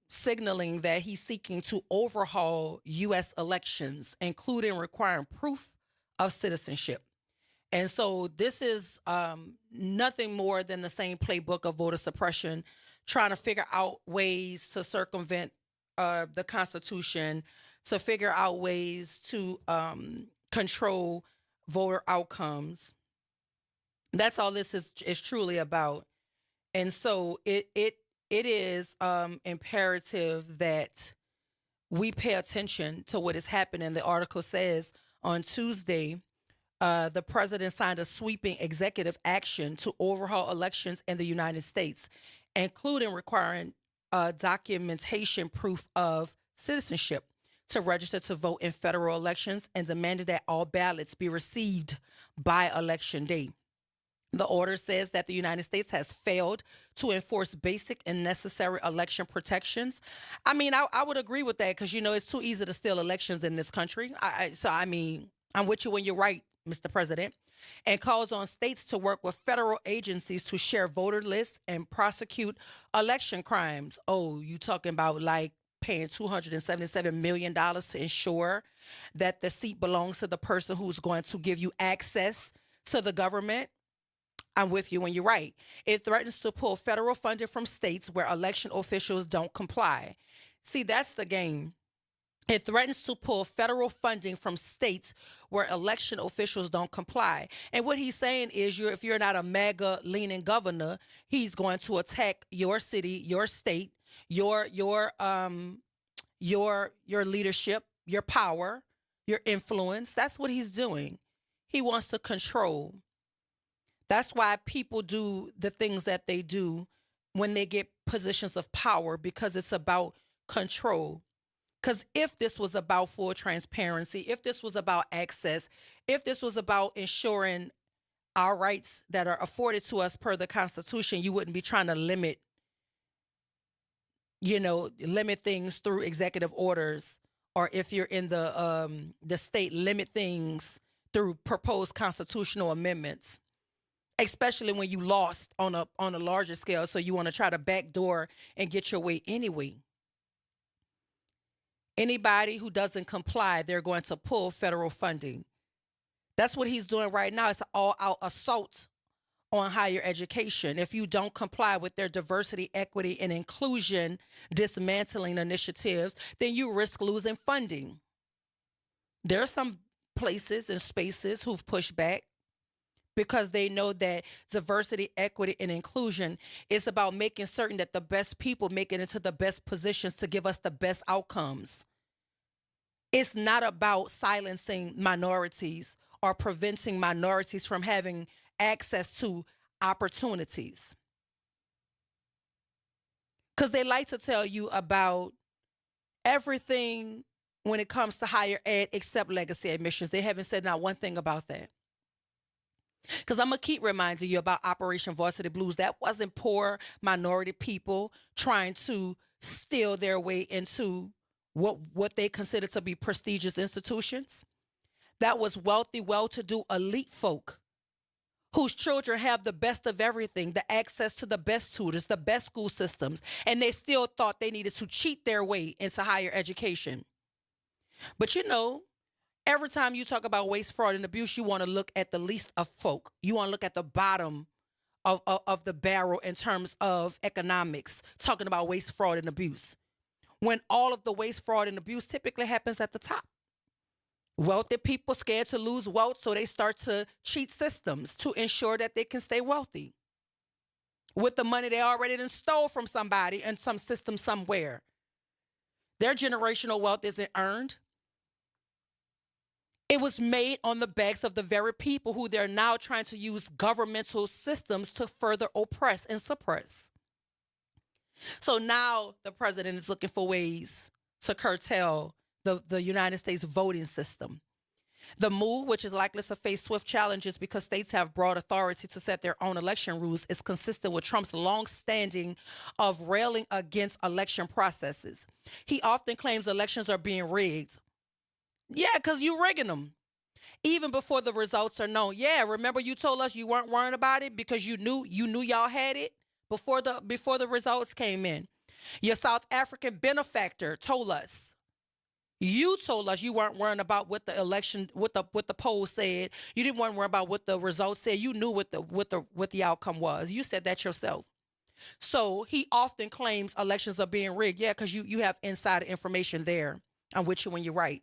S5: signaling that he's seeking to overhaul U.S. elections, including requiring proof of citizenship. And so this is nothing more than the same playbook of voter suppression, trying to figure out ways to circumvent the Constitution, to figure out ways to control voter outcomes. That's all this is truly about. And so it is imperative that we pay attention to what is happening. The article says on Tuesday, the president signed a sweeping executive action to overhaul elections in the United States, including requiring documentation proof of citizenship to register to vote in federal elections, and demanded that all ballots be received by election day. The order says that the United States has failed to enforce basic and necessary election protections. I mean, I would agree with that because, it's too easy to steal elections in this country. I'm with you when you're right, Mr. President, and calls on states to work with federal agencies to share voter lists and prosecute election crimes. Oh, you talking about like paying $277 million to ensure that the seat belongs to the person who's going to give you access to the government? I'm with you when you're right. It threatens to pull federal funding from states where election officials don't comply. See, that's the game. It threatens to pull federal funding from states where election officials don't comply. And what he's saying is, if you're not a MAGA-leaning governor, he's going to attack your city, your state, your leadership, your power, your influence. That's what he's doing. He wants to control. That's why people do the things that they do when they get positions of power, because it's about control. Because if this was about full transparency, if this was about access, if this was about ensuring our rights that are afforded to us per the Constitution, you wouldn't be trying to limit things through executive orders, or if you're in the state, limit things through proposed constitutional amendments, especially when you lost on a larger scale. So you want to try to backdoor and get your way anyway. Anybody who doesn't comply, they're going to pull federal funding. That's what he's doing right now. It's an all-out assault on higher education. If you don't comply with their diversity, equity, and inclusion dismantling initiatives, then you risk losing funding. There are some places and spaces who've pushed back because they know that diversity, equity, and inclusion is about making certain that the best people make it into the best positions to give us the best outcomes. It's not about silencing minorities or preventing minorities from having access to opportunities. Because they like to tell you about everything when it comes to higher ed except legacy admissions. They haven't said not one thing about that. Because I'm going to keep reminding you about Operation Varsity Blues. That wasn't poor minority people trying to steal their way into what they consider to be prestigious institutions. That was wealthy, well-to-do elite folk whose children have the best of everything, the access to the best tutors, the best school systems, and they still thought they needed to cheat their way into higher education. But every time you talk about waste, fraud, and abuse, you want to look at the least of folk. You want to look at the bottom of the barrel in terms of economics, talking about waste, fraud, and abuse, when all of the waste, fraud, and abuse typically happens at the top. Wealthy people scared to lose wealth, so they start to cheat systems to ensure that they can stay wealthy with the money they already done stole from somebody in some system somewhere. Their generational wealth isn't earned. It was made on the backs of the very people who they're now trying to use governmental systems to further oppress and suppress. So now the president is looking for ways to curtail the United States voting system. The move, which is likely to face swift challenges because states have broad authority to set their own election rules, is consistent with Trump's long-standing of railing against election processes. He often claims elections are being rigged. Yeah, because you're rigging them. Even before the results are known. Yeah, remember you told us you weren't worrying about it because you knew y'all had it before the results came in. Your South African benefactor told us. You told us you weren't worrying about what the election, what the poll said. You didn't want to worry about what the results said. You knew what the outcome was. You said that yourself. So he often claims elections are being rigged. Yeah, because you have insider information there. I'm with you when you're right.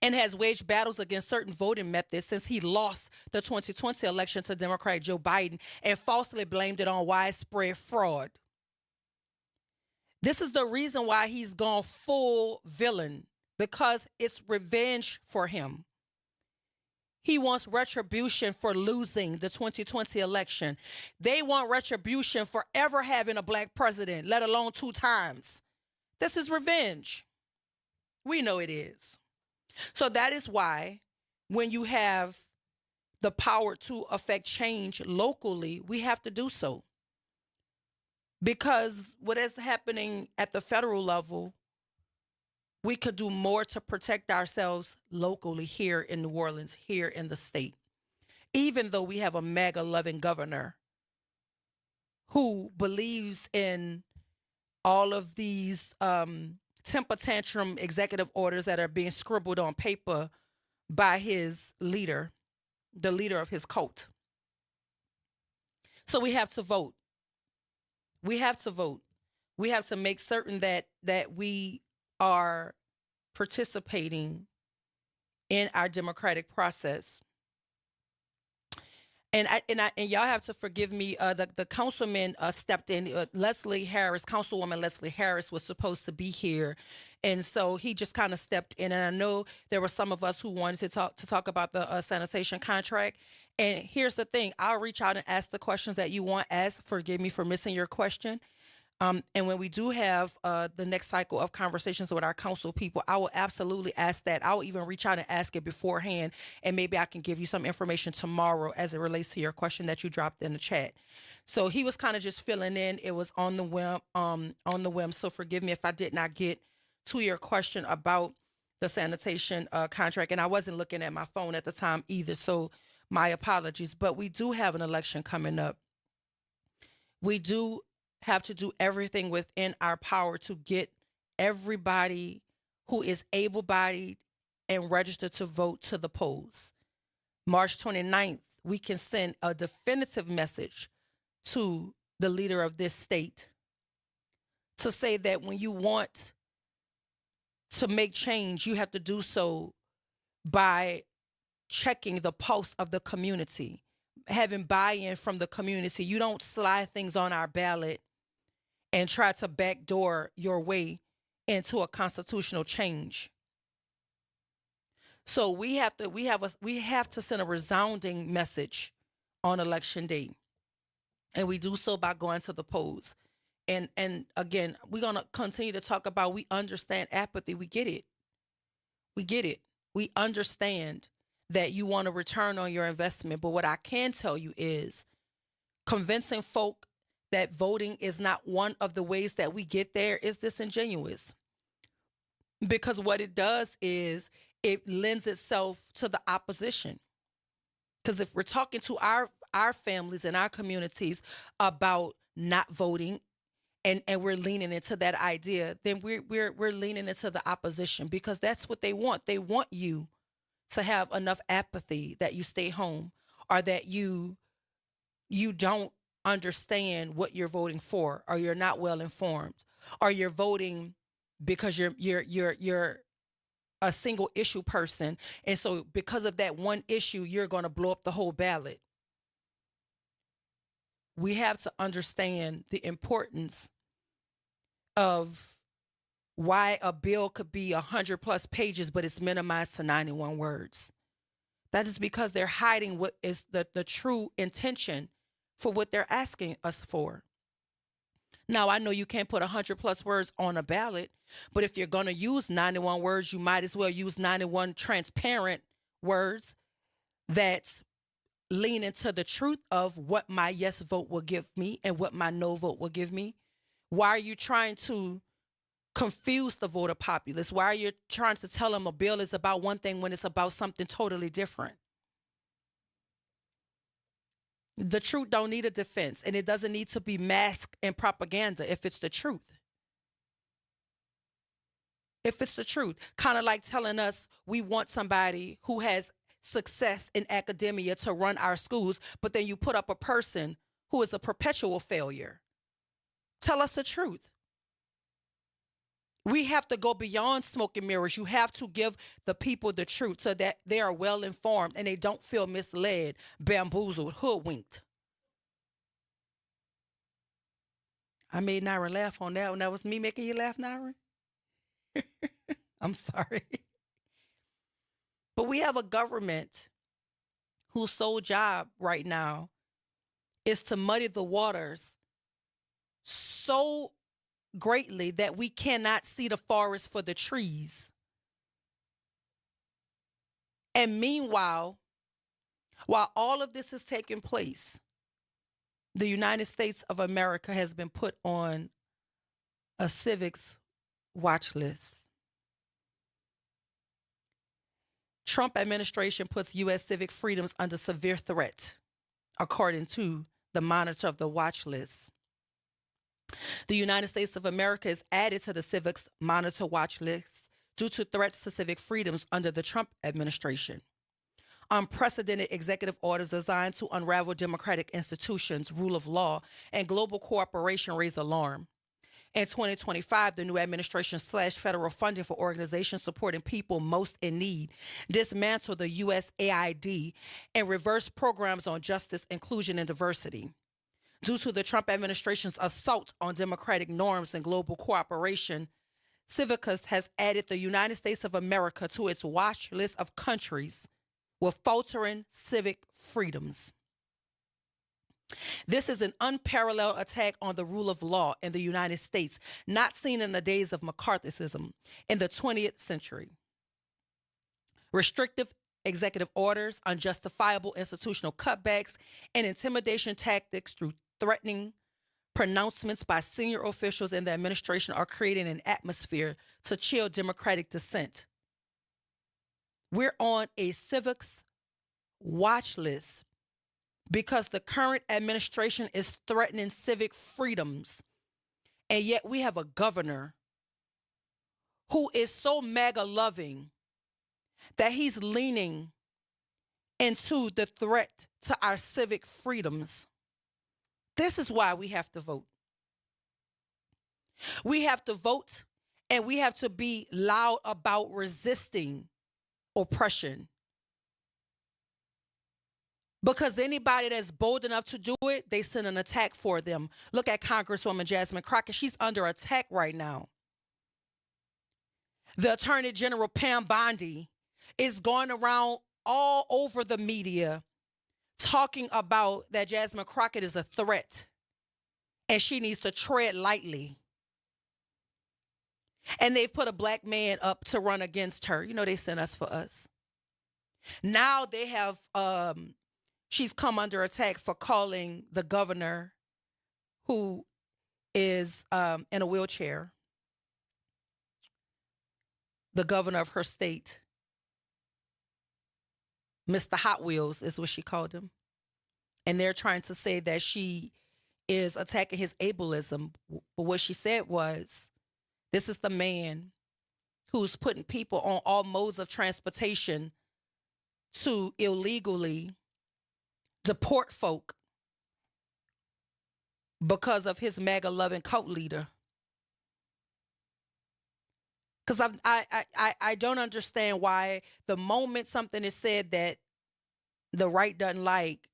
S5: And has waged battles against certain voting methods since he lost the 2020 election to Democrat Joe Biden and falsely blamed it on widespread fraud. This is the reason why he's gone full villain, because it's revenge for him. He wants retribution for losing the 2020 election. They want retribution for ever having a black president, let alone 2 times. This is revenge. We know it is. So that is why when you have the power to affect change locally, we have to do so. Because what is happening at the federal level, we could do more to protect ourselves locally here in New Orleans, here in the state. Even though we have a MAGA-loving governor who believes in all of these temper tantrum executive orders that are being scribbled on paper by his leader, the leader of his cult. So we have to vote. We have to vote. We have to make certain that we are participating in our democratic process. And y'all have to forgive me. The councilman stepped in. Leslie Harris, Councilwoman Leslie Harris, was supposed to be here, and so he just kind of stepped in. And I know there were some of us who wanted to talk about the sanitation contract. And here's the thing: I'll reach out and ask the questions that you want asked. Forgive me for missing your question. And when we do have the next cycle of conversations with our council people, I will absolutely ask that. I'll even reach out and ask it beforehand, and maybe I can give you some information tomorrow as it relates to your question that you dropped in the chat. So he was kind of just filling in. It was on the whim. So forgive me if I did not get to your question about the sanitation contract, and I wasn't looking at my phone at the time either. So my apologies. But we do have an election coming up. We do have to do everything within our power to get everybody who is able-bodied and registered to vote to the polls. March 29th, we can send a definitive message to the leader of this state to say that when you want to make change, you have to do so by checking the pulse of the community, having buy-in from the community. You don't slide things on our ballot and try to backdoor your way into a constitutional change. So we have to send a resounding message on election day, and we do so by going to the polls. And again, we're gonna continue to talk about. We understand apathy. We get it. We get it. We understand that you want a return on your investment. But what I can tell you is, convincing folk that voting is not one of the ways that we get there is disingenuous. Because what it does is it lends itself to the opposition. Because if we're talking to our families and our communities about not voting, and we're leaning into that idea, then we're leaning into the opposition, because that's what they want. They want you to have enough apathy that you stay home, or that you don't understand what you're voting for, or you're not well informed, or you're voting because you're a single issue person, and so because of that one issue you're going to blow up the whole ballot. We have to understand the importance of why a bill could be 100+ pages, but it's minimized to 91 words. That is because they're hiding what is the true intention for what they're asking us for. Now, I know you can't put 100+ words on a ballot, but if you're going to use 91 words, you might as well use 91 transparent words that lean into the truth of what my yes vote will give me and what my no vote will give me. Why are you trying to confuse the voter populace? Why are you trying to tell them a bill is about one thing when it's about something totally different? The truth don't need a defense, and it doesn't need to be masked and propaganda if it's the truth. If it's the truth, kind of like telling us we want somebody who has success in academia to run our schools, but then you put up a person who is a perpetual failure. Tell us the truth. We have to go beyond smoke and mirrors. You have to give the people the truth so that they are well informed and they don't feel misled, bamboozled, hoodwinked. I made Naira laugh on that one. That was me making you laugh, Naira? I'm sorry. But we have a government whose sole job right now is to muddy the waters so greatly that we cannot see the forest for the trees. And meanwhile, while all of this is taking place, the United States of America has been put on a civics watch list. Trump administration puts U.S. civic freedoms under severe threat, according to the monitor of the watch list. The United States of America is added to the Civics Monitor watch list due to threats to civic freedoms under the Trump administration. Unprecedented executive orders designed to unravel democratic institutions, rule of law, and global cooperation raise alarm. In 2025, the new administration slashed federal funding for organizations supporting people most in need, dismantled the USAID, and reversed programs on justice, inclusion, and diversity. Due to the Trump administration's assault on democratic norms and global cooperation, Civicus has added the United States of America to its watch list of countries with faltering civic freedoms. This is an unparalleled attack on the rule of law in the United States, not seen in the days of McCarthyism in the 20th century. Restrictive executive orders, unjustifiable institutional cutbacks, and intimidation tactics through threatening pronouncements by senior officials in the administration are creating an atmosphere to chill democratic dissent. We're on a civics watch list because the current administration is threatening civic freedoms, and yet we have a governor who is so MAGA loving that he's leaning into the threat to our civic freedoms. This is why we have to vote. We have to vote, and we have to be loud about resisting oppression. Because anybody that's bold enough to do it, they send an attack for them. Look at Congresswoman Jasmine Crockett. She's under attack right now. The Attorney General Pam Bondi is going around all over the media talking about that Jasmine Crockett is a threat and she needs to tread lightly. And they've put a black man up to run against her. You know, they sent us for us. Now they have, she's come under attack for calling the governor, who is in a wheelchair, the governor of her state, Mr. Hot Wheels is what she called him. And they're trying to say that she is attacking his ableism. But what she said was, this is the man who's putting people on all modes of transportation to illegally deport folk because of his MAGA-loving cult leader. Because I don't understand why the moment something is said that the right doesn't like,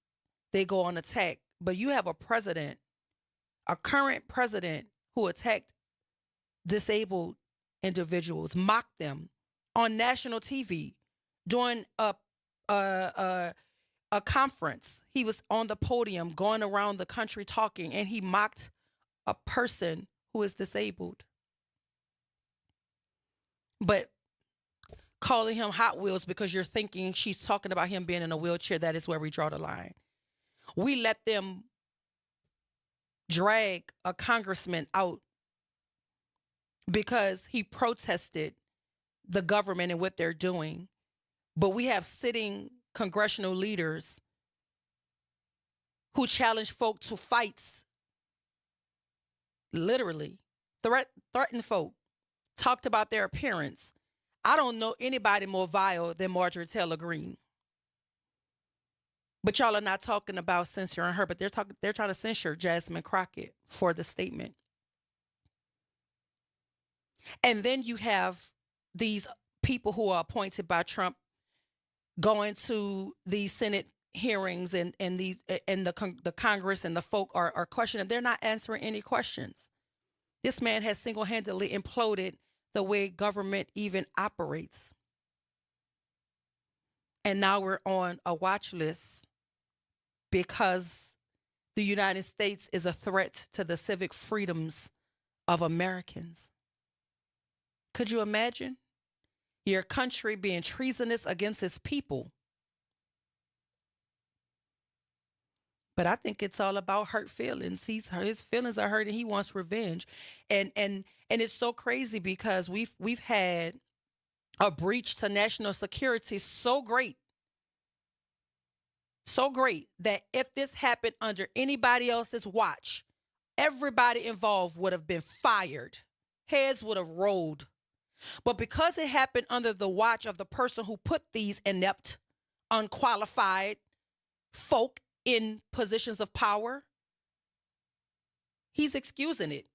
S5: they go on attack. But you have a president, a current president, who attacked disabled individuals, mocked them on national TV during a conference. He was on the podium going around the country talking, and he mocked a person who is disabled. But calling him Hot Wheels because you're thinking she's talking about him being in a wheelchair, that is where we draw the line. We let them drag a congressman out because he protested the government and what they're doing. But we have sitting congressional leaders who challenge folk to fights, literally, threaten folk, talked about their appearance. I don't know anybody more vile than Marjorie Taylor Greene. But y'all are not talking about censoring her, but they're trying to censure Jasmine Crockett for the statement. And then you have these people who are appointed by Trump going to these Senate hearings and the Congress, and the folk are questioning. They're not answering any questions. This man has single-handedly imploded the way government even operates. And now we're on a watch list because the United States is a threat to the civic freedoms of Americans. Could you imagine your country being treasonous against its people? But I think it's all about hurt feelings. His feelings are hurt and he wants revenge. And it's so crazy because we've had a breach to national security so great that if this happened under anybody else's watch, everybody involved would have been fired. Heads would have rolled. But because it happened under the watch of the person who put these inept, unqualified folk in positions of power, he's excusing it.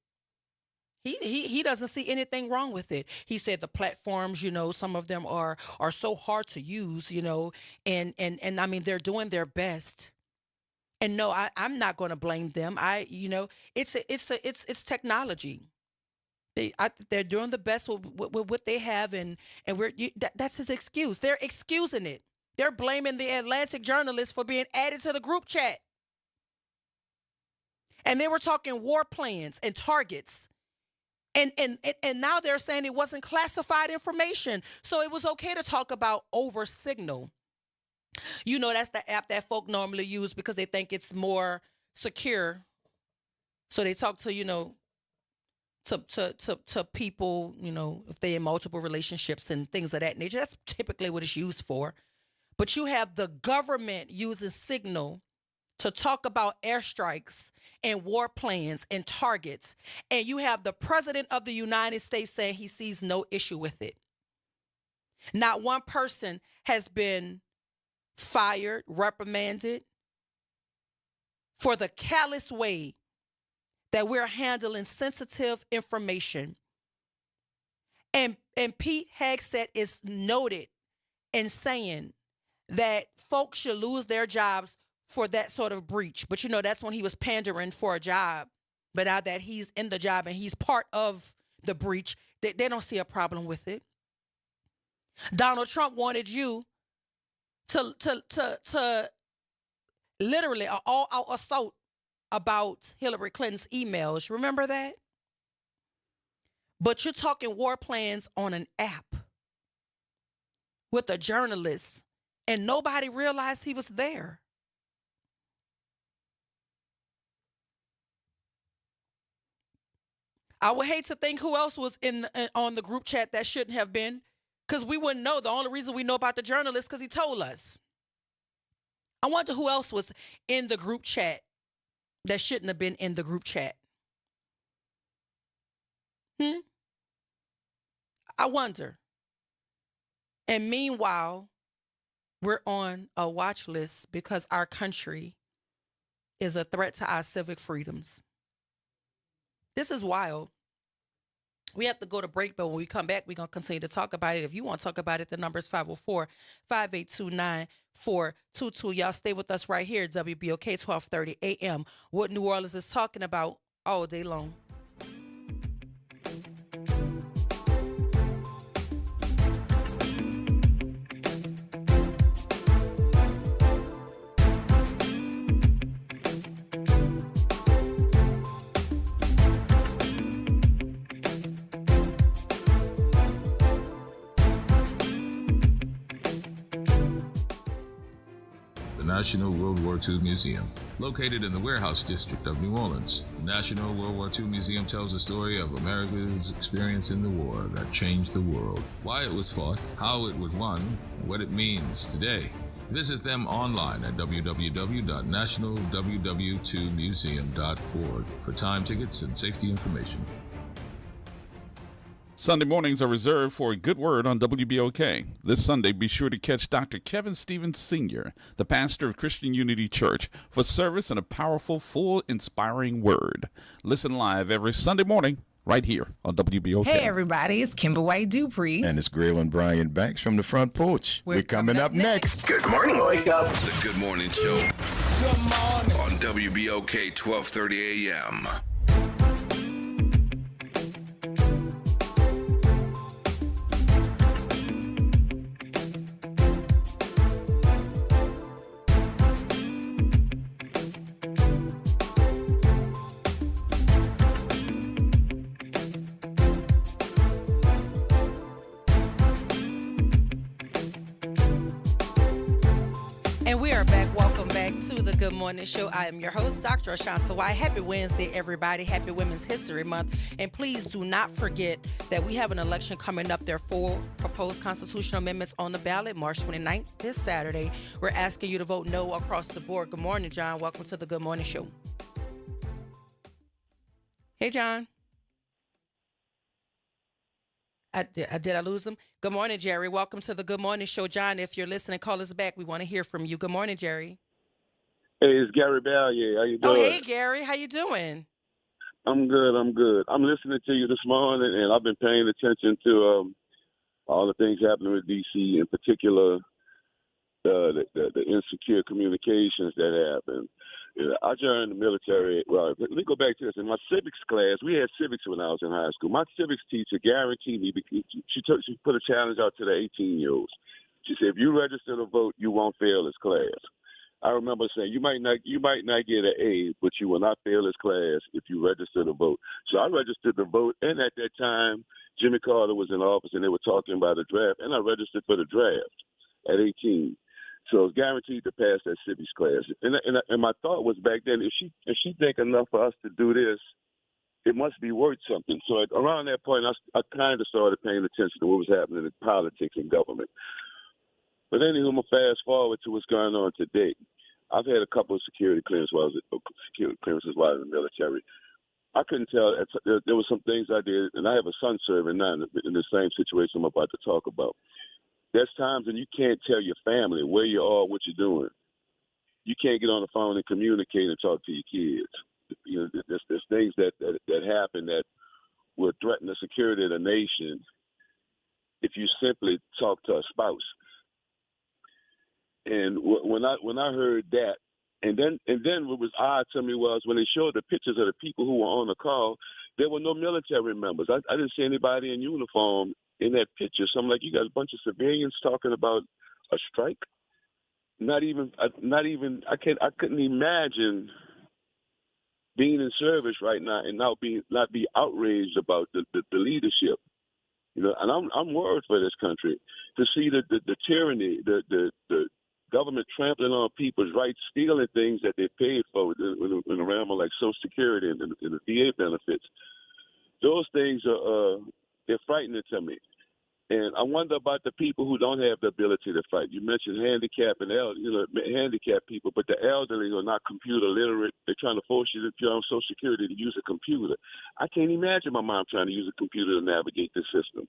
S5: He doesn't see anything wrong with it. He said the platforms, some of them are so hard to use, and I mean, they're doing their best. And no, I'm not going to blame them. It's technology. They're doing the best with what they have, and that's his excuse. They're excusing it. They're blaming the Atlantic journalists for being added to the group chat. And they were talking war plans and targets. And now they're saying it wasn't classified information. So it was okay to talk about over Signal. That's the app that folk normally use because they think it's more secure. So they talk to, to people, if they're in multiple relationships and things of that nature. That's typically what it's used for. But you have the government using Signal to talk about airstrikes and war plans and targets. And you have the president of the United States saying he sees no issue with it. Not one person has been fired, reprimanded for the callous way that we're handling sensitive information. And Pete Hegseth is noted in saying that folks should lose their jobs for that sort of breach. But that's when he was pandering for a job. But now that he's in the job and he's part of the breach, they don't see a problem with it. Donald Trump wanted you to literally an all-out assault about Hillary Clinton's emails. Remember that? But you're talking war plans on an app with a journalist, and nobody realized he was there. I would hate to think who else was on the group chat that shouldn't have been, because we wouldn't know. The only reason we know about the journalist because he told us. I wonder who else was in the group chat that shouldn't have been in the group chat. I wonder. And meanwhile, we're on a watch list because our country is a threat to our civic freedoms. This is wild. We have to go to break, but when we come back, we're going to continue to talk about it. If you want to talk about it, the number is 504-582-9422. Y'all stay with us right here at WBOK 1230 AM. What New Orleans is talking about all day long.
S20: National World War II Museum. Located in the Warehouse District of New Orleans, the National World War II Museum tells the story of America's experience in the war that changed the world, why it was fought, how it was won, and what it means today. Visit them online at www.nationalww2museum.org for time tickets and safety information.
S19: Sunday mornings are reserved for a good word on WBOK. This Sunday, be sure to catch Dr. Kevin Stevens Sr., the pastor of Christian Unity Church, for service and a powerful, full, inspiring word. Listen live every Sunday morning right here on WBOK.
S8: Hey, everybody, it's Kimber White Dupree.
S7: And it's Graylin Brian Banks from the front porch. We're coming up next.
S4: Good morning, Wake Up. The Good Morning Show. Good morning. On WBOK 1230 AM.
S5: Good Morning Show. I am your host, Dr. Ashanta White. Happy Wednesday, everybody. Happy Women's History Month. And please do not forget that we have an election coming up. There are 4 proposed constitutional amendments on the ballot, March 29th, this Saturday. We're asking you to vote no across the board. Good morning, John. Welcome to the Good Morning Show. Hey, John. Did I lose him? Good morning, Jerry. Welcome to the Good Morning Show. John, if you're listening, call us back. We want to hear from you. Good morning, Jerry.
S21: Hey, it's Gary Ballier. How you doing?
S5: Oh, hey, Gary. How you doing?
S21: I'm good. I'm listening to you this morning, and I've been paying attention to all the things happening with D.C., in particular the insecure communications that happen. I joined the military. Well, let me go back to this. In my civics class, we had civics when I was in high school. My civics teacher guaranteed me, because she put a challenge out to the 18-year-olds. She said, if you register to vote, you won't fail this class. I remember saying, you might not get an A, but you will not fail this class if you register to vote. So I registered to vote, and at that time, Jimmy Carter was in office, and they were talking about a draft, and I registered for the draft at 18. So I was guaranteed to pass that civics class. And my thought was back then, if she think enough for us to do this, it must be worth something. So around that point, I kind of started paying attention to what was happening in politics and government. But anyway, I'm going to fast forward to what's going on today. I've had a couple of security clearances while I was in the military. I couldn't tell. There were some things I did, and I have a son serving now in the same situation I'm about to talk about. There's times when you can't tell your family where you are, what you're doing. You can't get on the phone and communicate and talk to your kids. You know, there's things that happen that will threaten the security of the nation if you simply talk to a spouse. And when I heard that, and then what was odd to me was when they showed the pictures of the people who were on the call, there were no military members. I didn't see anybody in uniform in that picture. So I'm like, you got a bunch of civilians talking about a strike. I couldn't imagine being in service right now and not be outraged about the leadership. You know, and I'm worried for this country to see the tyranny, the government trampling on people's rights, stealing things that they paid for in the realm of like Social Security and the VA benefits. Those things they're frightening to me. And I wonder about the people who don't have the ability to fight. You mentioned handicapped people, but the elderly are not computer literate. They're trying to force you, if you're on Social Security, to use a computer. I can't imagine my mom trying to use a computer to navigate this system.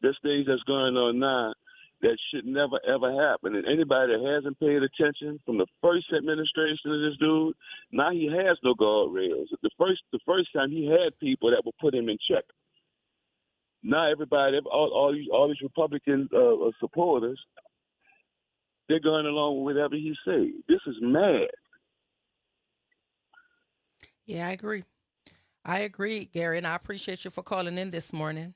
S21: There's things that's going on now that should never, ever happen. And anybody that hasn't paid attention from the first administration of this dude, now he has no guardrails. The first time he had people that would put him in check. Now everybody, all these Republican supporters, they're going along with whatever he says. This is mad.
S5: Yeah, I agree, Gary, and I appreciate you for calling in this morning.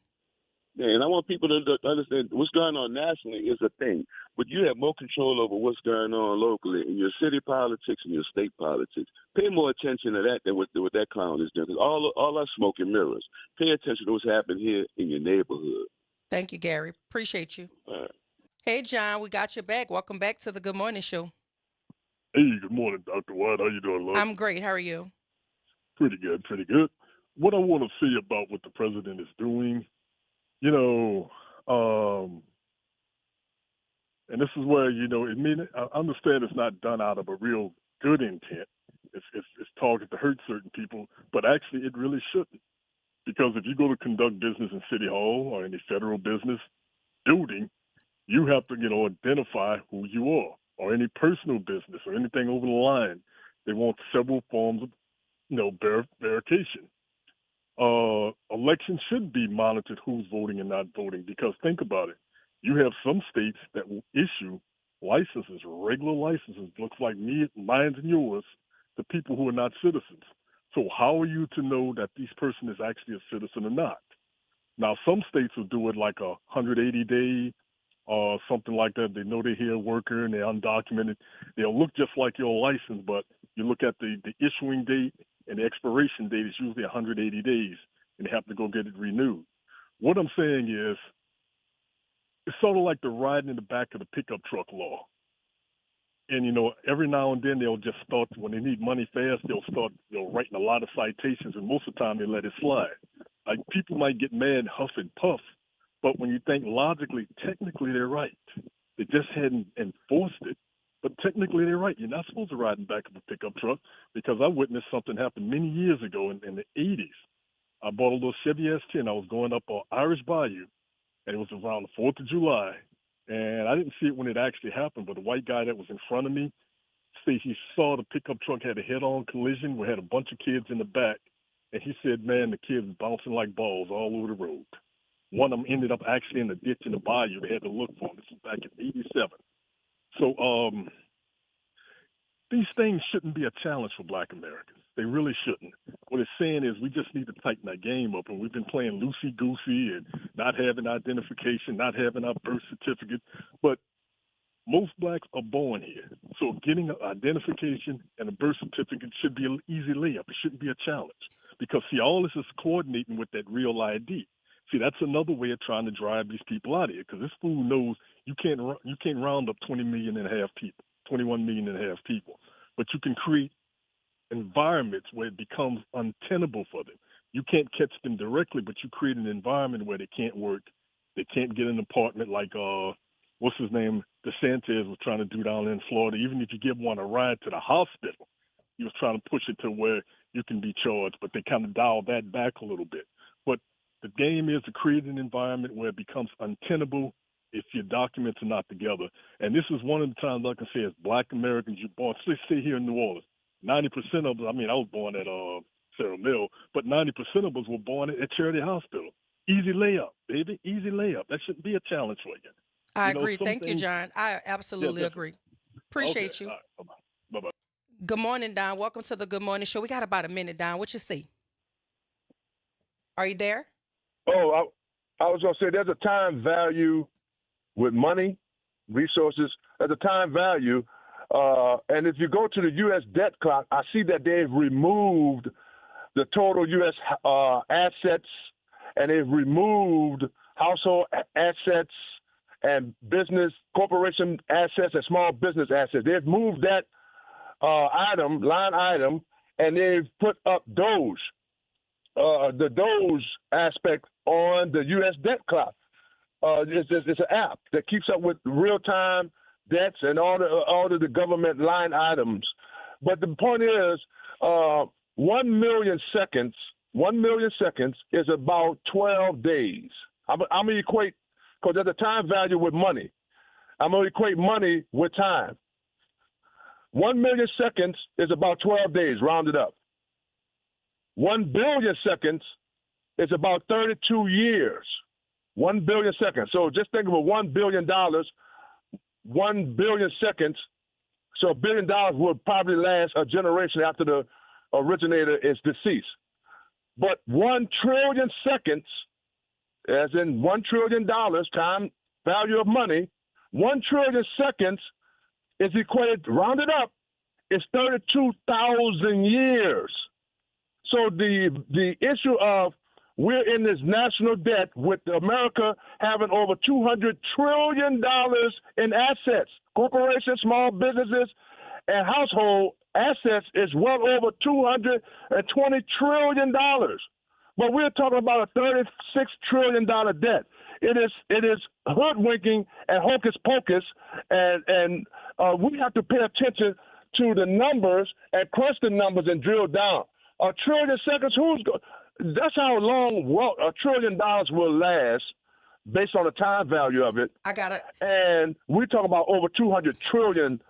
S21: Yeah, and I want people to understand what's going on nationally is a thing, but you have more control over what's going on locally in your city politics and your state politics. Pay more attention to that than what that clown is doing. Because all are smoke and mirrors. Pay attention to what's happening here in your neighborhood.
S5: Thank you, Gary. Appreciate you.
S21: All right.
S5: Hey, John, we got you back. Welcome back to the Good Morning Show.
S6: Hey, good morning, Dr. White. How you doing, love?
S5: I'm great. How are you?
S6: Pretty good, pretty good. What I want to say about what the president is doing, you know, and this is where, I understand it's not done out of a real good intent. It's targeted to hurt certain people, but actually it really shouldn't. Because if you go to conduct business in City Hall or any federal business building, you have to, identify who you are, or any personal business or anything over the line. They want several forms of, verification. Elections should be monitored who's voting and not voting, because think about it. You have some states that will issue licenses, regular licenses, looks like mine and yours, to people who are not citizens. So how are you to know that this person is actually a citizen or not? Now, some states will do it like 180-day or something like that. They know they're here a worker and they're undocumented. They'll look just like your license, but you look at the issuing date and the expiration date is usually 180 days, and they have to go get it renewed. What I'm saying is, it's sort of like the riding in the back of the pickup truck law. And, every now and then they'll just start, when they need money fast, they'll start, writing a lot of citations, and most of the time they let it slide. Like, people might get mad, huff and puff, but when you think logically, technically they're right. They just hadn't enforced it, but technically they're right. You're not supposed to ride in the back of a pickup truck, because I witnessed something happen many years ago in the 80s. I bought a little Chevy S10. I was going up Irish Bayou, and it was around the 4th of July. And I didn't see it when it actually happened, but the white guy that was in front of me, he saw the pickup truck had a head-on collision. We had a bunch of kids in the back, and he said, man, the kids bouncing like balls all over the road. One of them ended up actually in the ditch in the bayou. They had to look for him. This was back in '87. So these things shouldn't be a challenge for Black Americans. They really shouldn't. What it's saying is we just need to tighten our game up, and we've been playing loosey-goosey and not having identification, not having our birth certificate. But most blacks are born here. So getting an identification and a birth certificate should be an easy layup. It shouldn't be a challenge. Because, see, all this is coordinating with that real ID. See, that's another way of trying to drive these people out of here, because this fool knows you can't round up 21 million and a half people. But you can create environments where it becomes untenable for them. You can't catch them directly, but you create an environment where they can't work. They can't get an apartment like, what's his name, DeSantis was trying to do down in Florida. Even if you give one a ride to the hospital, he was trying to push it to where you can be charged, but they kind of dialed that back a little bit. But the game is to create an environment where it becomes untenable if your documents are not together. And this is one of the times I can say as Black Americans, you're born, let's say here in New Orleans, 90% of us, I was born at Sarah Mill, but 90% of us were born at Charity Hospital. Easy layup, baby, easy layup. That shouldn't be a challenge for you.
S5: I agree. Thank you, John. I absolutely agree. Appreciate you.
S6: All right, bye-bye.
S5: Good morning, Don. Welcome to the Good Morning Show. We got about a minute, Don. What you see? Are you there?
S22: Oh, I was going to say there's a time value with money, resources. There's a time value. And if you go to the U.S. debt clock, I see that they've removed the total U.S. Assets, and they've removed household assets and business corporation assets and small business assets. They've moved that line item, and they've put up Doge, the Doge aspect on the U.S. debt clock. It's an app that keeps up with real-time debts and all of the government line items. But the point is, 1 million seconds is about 12 days. I'm going to equate, because there's a time value with money. I'm going to equate money with time. 1 million seconds is about 12 days, rounded up. 1 billion seconds is about 32 years. 1 billion seconds. So just think of $1 billion, 1 billion seconds. So $1 billion would probably last a generation after the originator is deceased. But 1 trillion seconds, as in $1 trillion, time value of money, 1 trillion seconds is equated, rounded up, is 32,000 years. So the issue of we're in this national debt with America having over $200 trillion in assets, corporations, small businesses, and household assets is well over $220 trillion. But we're talking about a $36 trillion debt. It is hoodwinking and hocus pocus, and we have to pay attention to the numbers and crunch the numbers and drill down. A trillion seconds, that's how long $1 trillion will last based on the time value of it.
S5: I got it.
S22: And we're talking about over $200 trillion.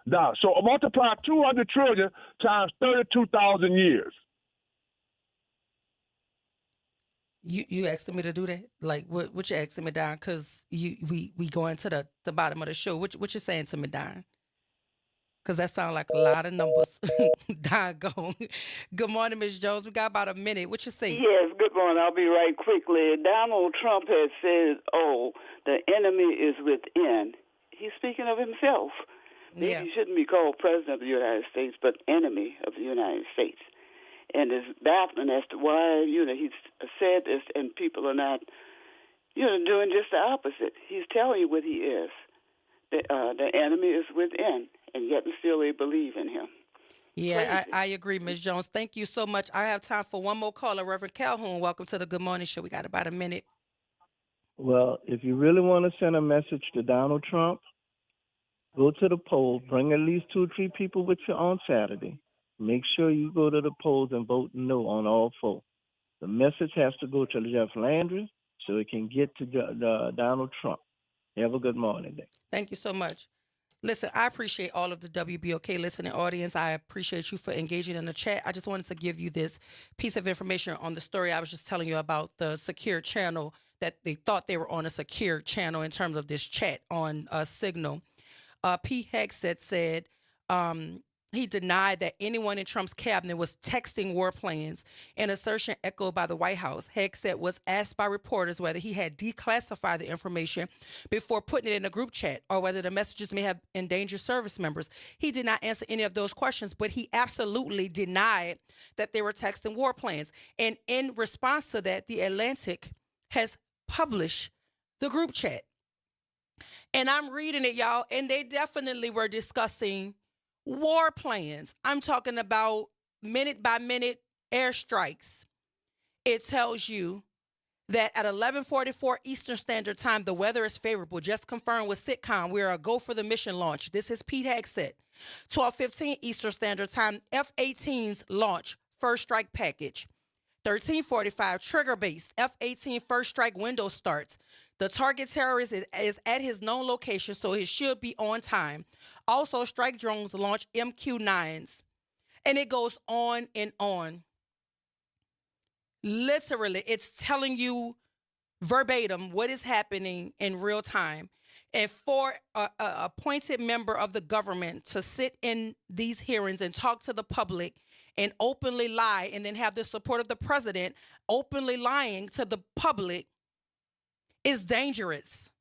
S22: So multiply 200 trillion times 32,000 years.
S5: You asking me to do that? Like what you asking me, Don? Because we going to the bottom of the show. What you saying to me, Don? Because that sounds like a lot of numbers. Don gone. Good morning, Ms. Jones. We got about a minute. What you say?
S9: Yes, good morning. I'll be right quickly. Donald Trump has said, the enemy is within. He's speaking of himself. Maybe he shouldn't be called president of the United States, but enemy of the United States. And it's baffling as to why, he's said this and people are not, doing just the opposite. He's telling you what he is. The enemy is within, and yet still they believe in him.
S5: Yeah, I agree, Ms. Jones. Thank you so much. I have time for one more caller. Reverend Calhoun, welcome to the Good Morning Show. We got about a minute.
S14: Well, if you really want to send a message to Donald Trump, go to the poll, bring at least 2 or 3 people with you on Saturday. Make sure you go to the polls and vote no on all 4. The message has to go to Jeff Landry so it can get to Donald Trump. Have a good morning day.
S5: Thank you so much. Listen, I appreciate all of the WBOK listening audience. I appreciate you for engaging in the chat. I just wanted to give you this piece of information on the story I was just telling you about, the secure channel, that they thought they were on a secure channel in terms of this chat on Signal. Pete Hegseth said he denied that anyone in Trump's cabinet was texting war plans, an assertion echoed by the White House. Hegseth was asked by reporters whether he had declassified the information before putting it in a group chat or whether the messages may have endangered service members. He did not answer any of those questions, but he absolutely denied that they were texting war plans. And in response to that, The Atlantic has published the group chat. And I'm reading it, y'all, and they definitely were discussing war plans. I'm talking about minute by minute airstrikes. It tells you that at 11:44 Eastern Standard Time, the weather is favorable. Just confirmed with Sitcom. We're a go for the mission launch. This is Pete Hegseth. 12:15 Eastern Standard Time, F-18s launch first strike package. 13:45 trigger-based F-18 first strike window starts. The target terrorist is at his known location, so he should be on time. Also, strike drones launch MQ-9s. And it goes on and on. Literally, it's telling you verbatim what is happening in real time. And for an appointed member of the government to sit in these hearings and talk to the public and openly lie and then have the support of the president openly lying to the public is dangerous,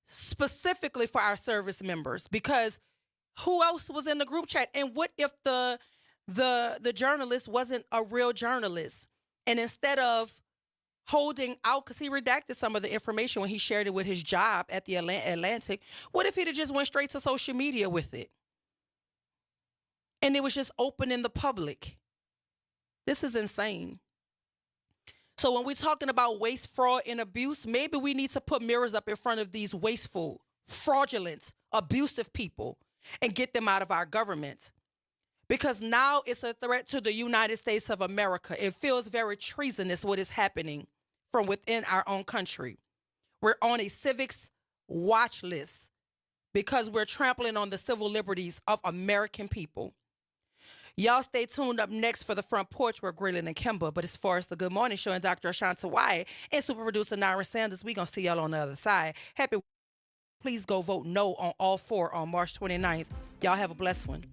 S5: specifically for our service members, because who else was in the group chat? And what if the journalist wasn't a real journalist? And instead of holding out, because he redacted some of the information when he shared it with his job at the Atlantic, what if he'd have just went straight to social media with it? And it was just open in the public. This is insane. So when we're talking about waste, fraud, and abuse, maybe we need to put mirrors up in front of these wasteful, fraudulent, abusive people and get them out of our government. Because now it's a threat to the United States of America. It feels very treasonous what is happening from within our own country. We're on a civics watch list because we're trampling on the civil liberties of American people. Y'all stay tuned. Up next for the Front Porch with Graylin and Kimba. But as far as the Good Morning Show and Dr. Ashanta Wyatt and super producer Naira Sanders, we're going to see y'all on the other side. Please go vote no on all 4 on March 29th. Y'all have a blessed one.